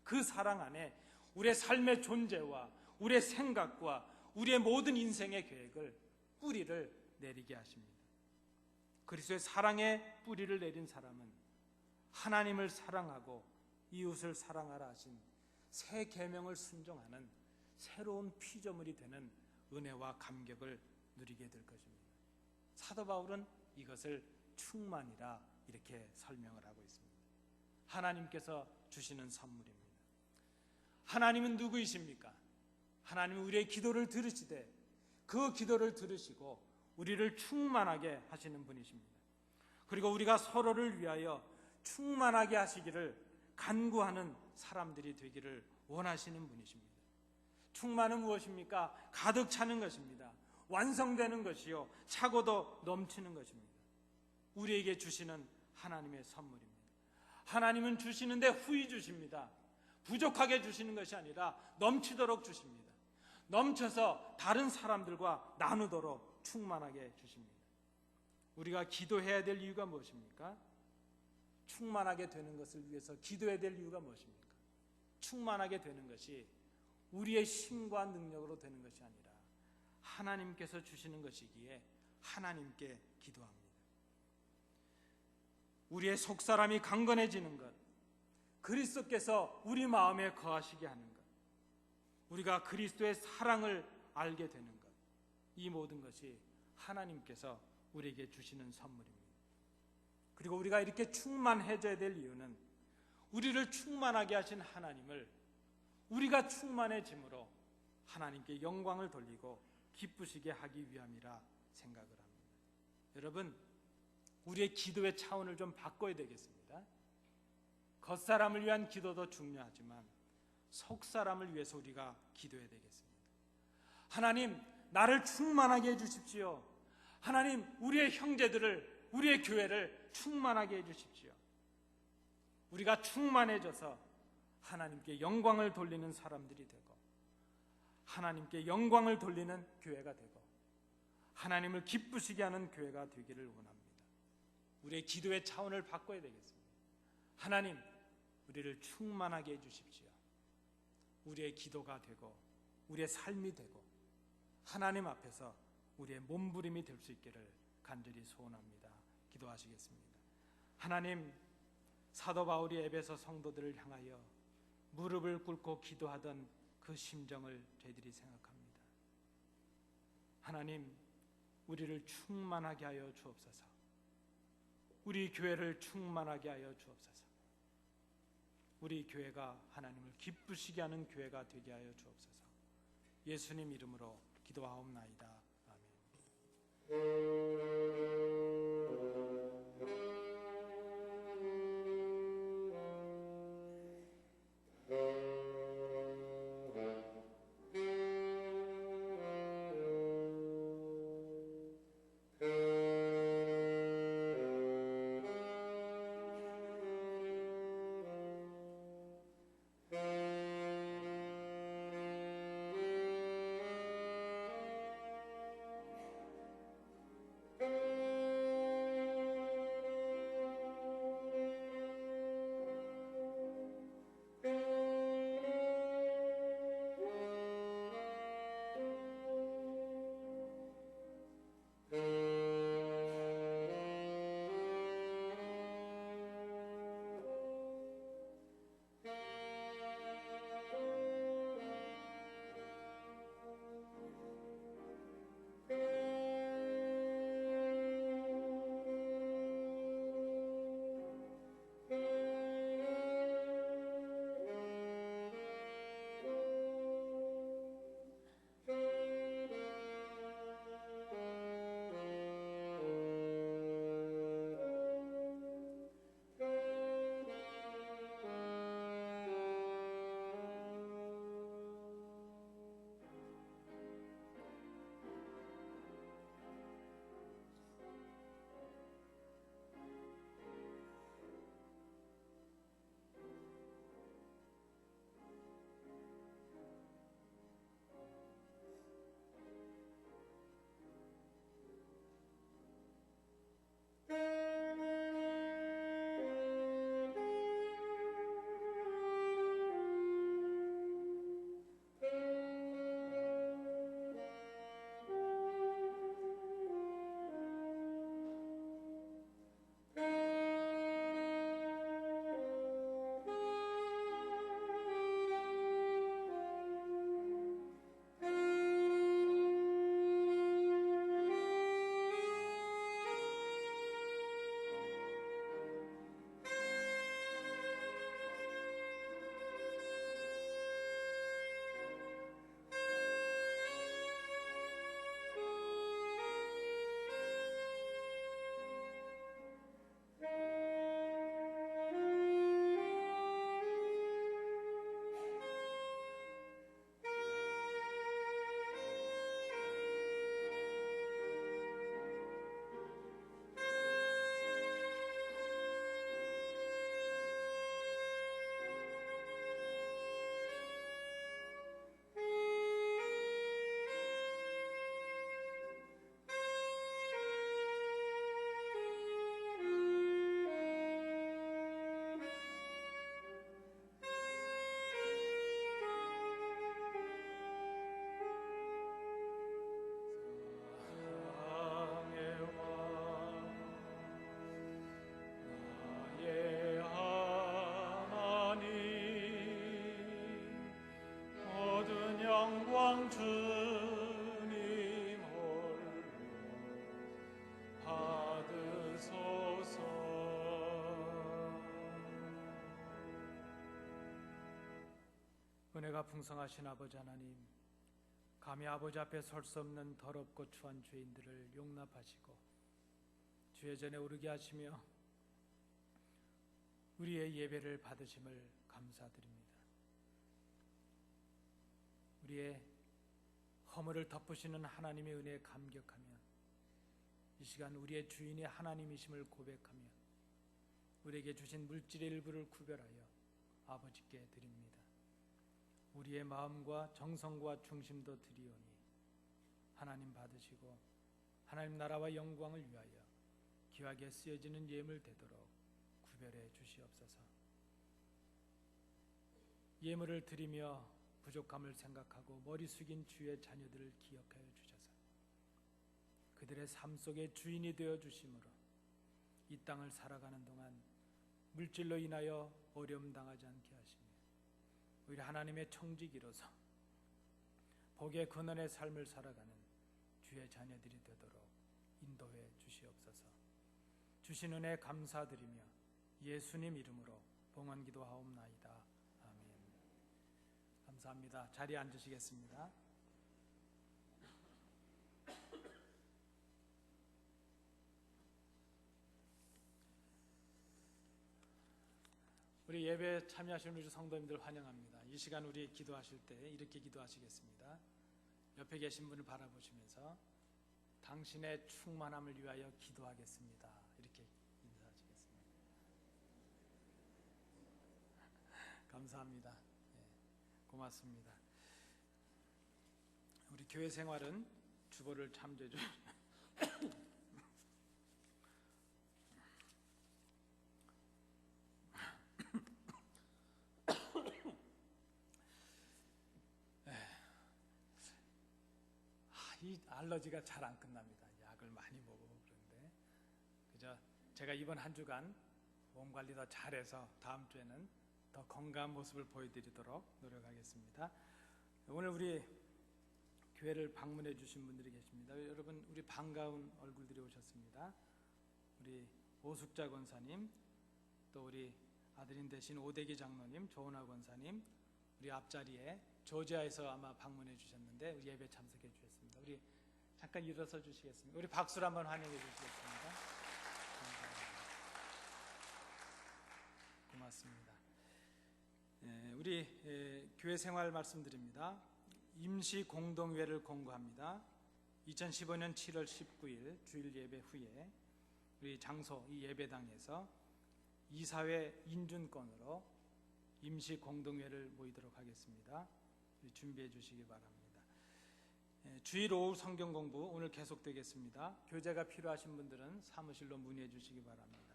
Speaker 1: 그 사랑 안에 우리의 삶의 존재와 우리의 생각과 우리의 모든 인생의 계획을 뿌리를 내리게 하십니다. 그리스도의 사랑의 뿌리를 내린 사람은 하나님을 사랑하고 이웃을 사랑하라 하신 새 계명을 순종하는 새로운 피조물이 되는 은혜와 감격을 누리게 될 것입니다. 사도 바울은 이것을 충만이라 이렇게 설명을 하고 있습니다. 하나님께서 주시는 선물입니다. 하나님은 누구이십니까? 하나님은 우리의 기도를 들으시되 그 기도를 들으시고 우리를 충만하게 하시는 분이십니다. 그리고 우리가 서로를 위하여 충만하게 하시기를 간구하는 사람들이 되기를 원하시는 분이십니다. 충만은 무엇입니까? 가득 차는 것입니다. 완성되는 것이요 차고도 넘치는 것입니다. 우리에게 주시는 하나님의 선물입니다. 하나님은 주시는데 후히 주십니다. 부족하게 주시는 것이 아니라 넘치도록 주십니다. 넘쳐서 다른 사람들과 나누도록 충만하게 주십니다. 우리가 기도해야 될 이유가 무엇입니까? 충만하게 되는 것을 위해서 기도해야 될 이유가 무엇입니까? 충만하게 되는 것이 우리의 힘과 능력으로 되는 것이 아니라 하나님께서 주시는 것이기에 하나님께 기도합니다. 우리의 속사람이 강건해지는 것, 그리스도께서 우리 마음에 거하시게 하는 것, 우리가 그리스도의 사랑을 알게 되는 것, 이 모든 것이 하나님께서 우리에게 주시는 선물입니다. 그리고 우리가 이렇게 충만해져야 될 이유는 우리를 충만하게 하신 하나님을 우리가 충만해짐으로 하나님께 영광을 돌리고 기쁘시게 하기 위함이라 생각을 합니다. 여러분, 우리의 기도의 차원을 좀 바꿔야 되겠습니다. 겉사람을 위한 기도도 중요하지만 속사람을 위해서 우리가 기도해야 되겠습니다. 하나님, 나를 충만하게 해주십시오. 하나님, 우리의 형제들을, 우리의 교회를 충만하게 해주십시오. 우리가 충만해져서 하나님께 영광을 돌리는 사람들이 되고 하나님께 영광을 돌리는 교회가 되고 하나님을 기쁘시게 하는 교회가 되기를 원합니다. 우리의 기도의 차원을 바꿔야 되겠습니다. 하나님, 우리를 충만하게 해주십시오. 우리의 기도가 되고 우리의 삶이 되고 하나님 앞에서 우리의 몸부림이 될 수 있기를 간절히 소원합니다. 기도하시겠습니다. 하나님, 사도 바울이 에베소 성도들을 향하여 무릎을 꿇고 기도하던 그 심정을 저희들이 생각합니다. 하나님, 우리를 충만하게 하여 주옵소서. 우리 교회를 충만하게 하여 주옵소서. 우리 교회가 하나님을 기쁘시게 하는 교회가 되게 하여 주옵소서. 예수님 이름으로 기도하옵나이다. 아멘. 은혜가 풍성하신 아버지 하나님, 감히 아버지 앞에 설 수 없는 더럽고 추한 죄인들을 용납하시고 주의 전에 오르게 하시며 우리의 예배를 받으심을 감사드립니다. 우리의 허물을 덮으시는 하나님의 은혜에 감격하며 이 시간 우리의 주인이 하나님이심을 고백하며 우리에게 주신 물질의 일부를 구별하여 아버지께 드립니다. 우리의 마음과 정성과 중심도 드리오니 하나님 받으시고 하나님 나라와 영광을 위하여 귀하게 쓰여지는 예물 되도록 구별해 주시옵소서. 예물을 드리며 부족함을 생각하고 머리 숙인 주의 자녀들을 기억하여 주셔서 그들의 삶 속에 주인이 되어 주심으로 이 땅을 살아가는 동안 물질로 인하여 어려움 당하지 않게 하시며 우리 하나님의 청지기로서 복의 근원의 삶을 살아가는 주의 자녀들이 되도록 인도해 주시옵소서. 주신 은혜 감사드리며 예수님 이름으로 봉헌 기도하옵나이다. 아멘. 감사합니다. 자리에 앉으시겠습니다. 우리 예배에 참여하시는 우리 성도님들 환영합니다. 이 시간 우리 기도하실 때 이렇게 기도하시겠습니다. 옆에 계신 분을 바라보시면서 당신의 충만함을 위하여 기도하겠습니다. 이렇게 인사하시겠습니다. 감사합니다. 고맙습니다. 우리 교회 생활은 주보를 참조해 주십시오. 이 알러지가 잘 안 끝납니다. 약을 많이 먹고 그런데 그저 제가 이번 한 주간 몸 관리 더 잘해서 다음 주에는 더 건강한 모습을 보여드리도록 노력하겠습니다. 오늘 우리 교회를 방문해 주신 분들이 계십니다. 여러분 우리 반가운 얼굴들이 오셨습니다. 우리 오숙자 권사님, 또 우리 아드님 되신 오대기 장로님, 조은하 권사님, 우리 앞자리에 조지아에서 아마 방문해 주셨는데 우리 예배 참석해 주셨습니다. 우리 잠깐 일어서 주시겠습니다. 우리 박수로 한번 환영해 주시겠습니다. 고맙습니다. 우리 교회 생활 말씀드립니다. 임시 공동회를 공고합니다. 2015년 7월 19일 주일 예배 후에 우리 장소 이 예배당에서 이사회 인준권으로 임시 공동회를 모이도록 하겠습니다. 준비해 주시기 바랍니다. 주일 오후 성경 공부 오늘 계속되겠습니다. 교재가 필요하신 분들은 사무실로 문의해 주시기 바랍니다.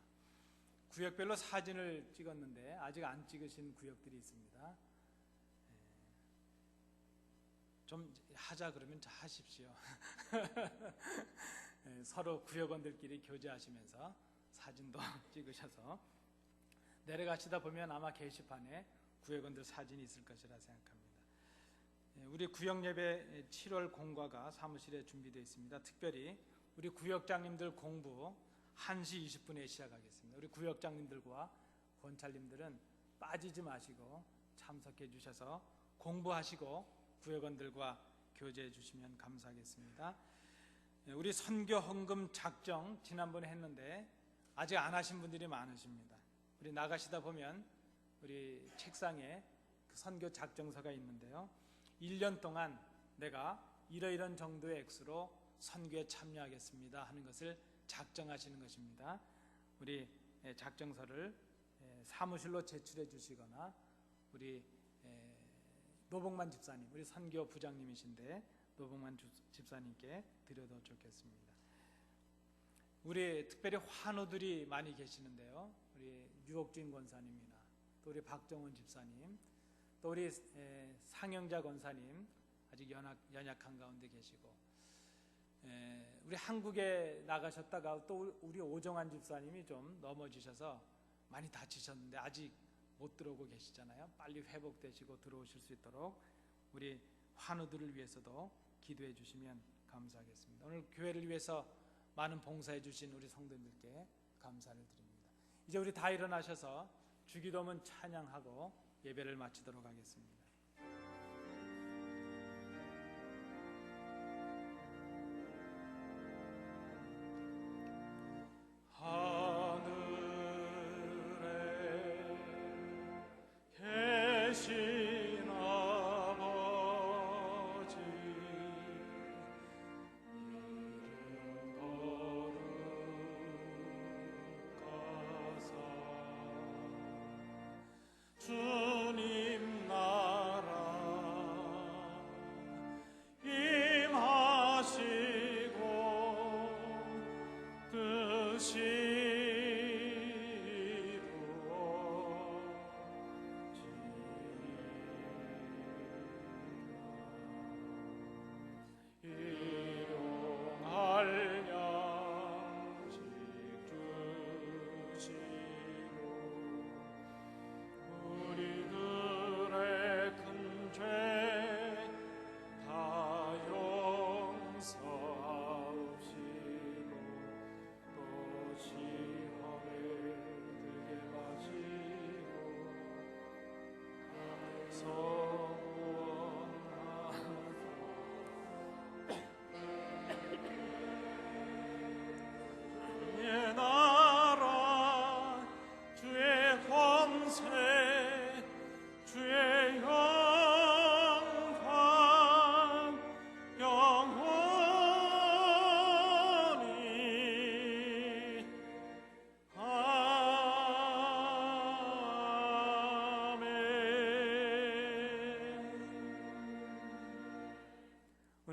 Speaker 1: 구역별로 사진을 찍었는데 아직 안 찍으신 구역들이 있습니다. 좀 하자 그러면 하십시오. 서로 구역원들끼리 교제하시면서 사진도 찍으셔서 내려가시다 보면 아마 게시판에 구역원들 사진이 있을 것이라 생각합니다. 우리 구역예배 7월 공과가 사무실에 준비되어 있습니다. 특별히 우리 구역장님들 공부 1시 20분에 시작하겠습니다. 우리 구역장님들과 권찰님들은 빠지지 마시고 참석해 주셔서 공부하시고 구역원들과 교제해 주시면 감사하겠습니다. 우리 선교 헌금 작정 지난번에 했는데 아직 안 하신 분들이 많으십니다. 우리 나가시다 보면 우리 책상에 그 선교 작정서가 있는데요. 1년 동안 내가 이러이런 정도의 액수로 선교에 참여하겠습니다 하는 것을 작정하시는 것입니다. 우리 작정서를 사무실로 제출해 주시거나 우리 노복만 집사님, 우리 선교 부장님이신데 노복만 집사님께 드려도 좋겠습니다. 우리 특별히 환우들이 많이 계시는데요. 우리 유옥진 권사님이나 또 우리 박정원 집사님, 또 우리 상영자 권사님 아직 연약한 가운데 계시고, 우리 한국에 나가셨다가 또 우리 오정환 집사님이 좀 넘어지셔서 많이 다치셨는데 아직 못 들어오고 계시잖아요. 빨리 회복되시고 들어오실 수 있도록 우리 환우들을 위해서도 기도해 주시면 감사하겠습니다. 오늘 교회를 위해서 많은 봉사해 주신 우리 성도님들께 감사를 드립니다. 이제 우리 다 일어나셔서 주기도문 찬양하고 예배를 마치도록 하겠습니다.
Speaker 2: 이름 거룩하사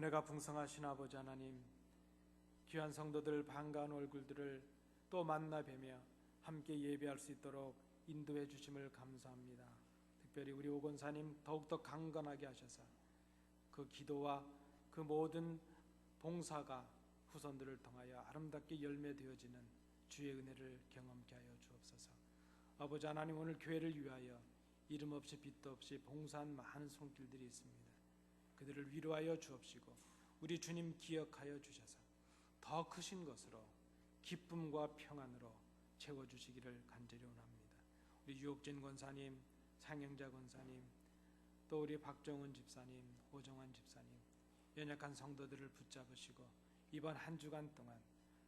Speaker 1: 은혜가 풍성하신 아버지 하나님, 귀한 성도들 반가운 얼굴들을 또 만나 뵈며 함께 예배할 수 있도록 인도해 주심을 감사합니다. 특별히 우리 오 권사님 더욱더 강건하게 하셔서 그 기도와 그 모든 봉사가 후손들을 통하여 아름답게 열매되어지는 주의 은혜를 경험케 하여 주옵소서. 아버지 하나님, 오늘 교회를 위하여 이름 없이 빛도 없이 봉사한 많은 손길들이 있습니다. 그들을 위로하여 주옵시고 우리 주님 기억하여 주셔서 더 크신 것으로 기쁨과 평안으로 채워주시기를 간절히 원합니다. 우리 유옥진 권사님, 상영자 권사님, 또 우리 박정은 집사님, 오정환 집사님, 연약한 성도들을 붙잡으시고 이번 한 주간 동안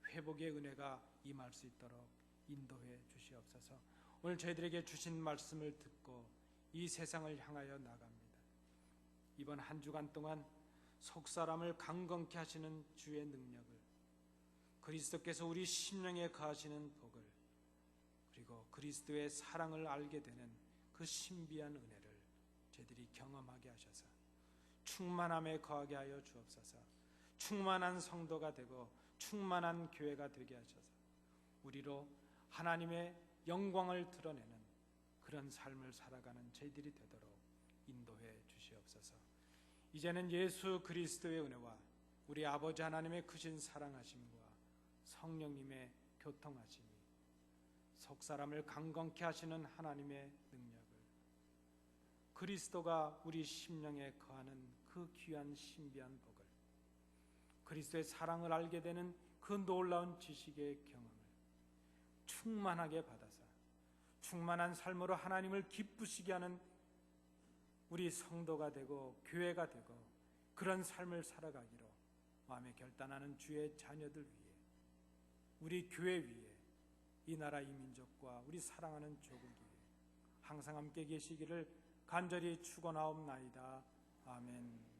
Speaker 1: 회복의 은혜가 임할 수 있도록 인도해 주시옵소서. 오늘 저희들에게 주신 말씀을 듣고 이 세상을 향하여 나갑니다. 이번 한 주간 동안 속사람을 강건케 하시는 주의 능력을, 그리스도께서 우리 심령에 거하시는 복을, 그리고 그리스도의 사랑을 알게 되는 그 신비한 은혜를 저희들이 경험하게 하셔서 충만함에 거하게 하여 주옵소서. 충만한 성도가 되고 충만한 교회가 되게 하셔서 우리로 하나님의 영광을 드러내는 그런 삶을 살아가는 저희들이 되도록 인도해 주시옵소서. 이제는 예수 그리스도의 은혜와 우리 아버지 하나님의 크신 사랑하심과 성령님의 교통하심이, 속사람을 강건케 하시는 하나님의 능력을, 그리스도가 우리 심령에 거하는 그 귀한 신비한 복을, 그리스도의 사랑을 알게 되는 그 놀라운 지식의 경험을 충만하게 받아서 충만한 삶으로 하나님을 기쁘시게 하는 우리 성도가 되고 교회가 되고 그런 삶을 살아가기로 마음에 결단하는 주의 자녀들 위해, 우리 교회 위에, 이 나라 이 민족과 우리 사랑하는 조국 위에 항상 함께 계시기를 간절히 축원하옵나이다. 아멘.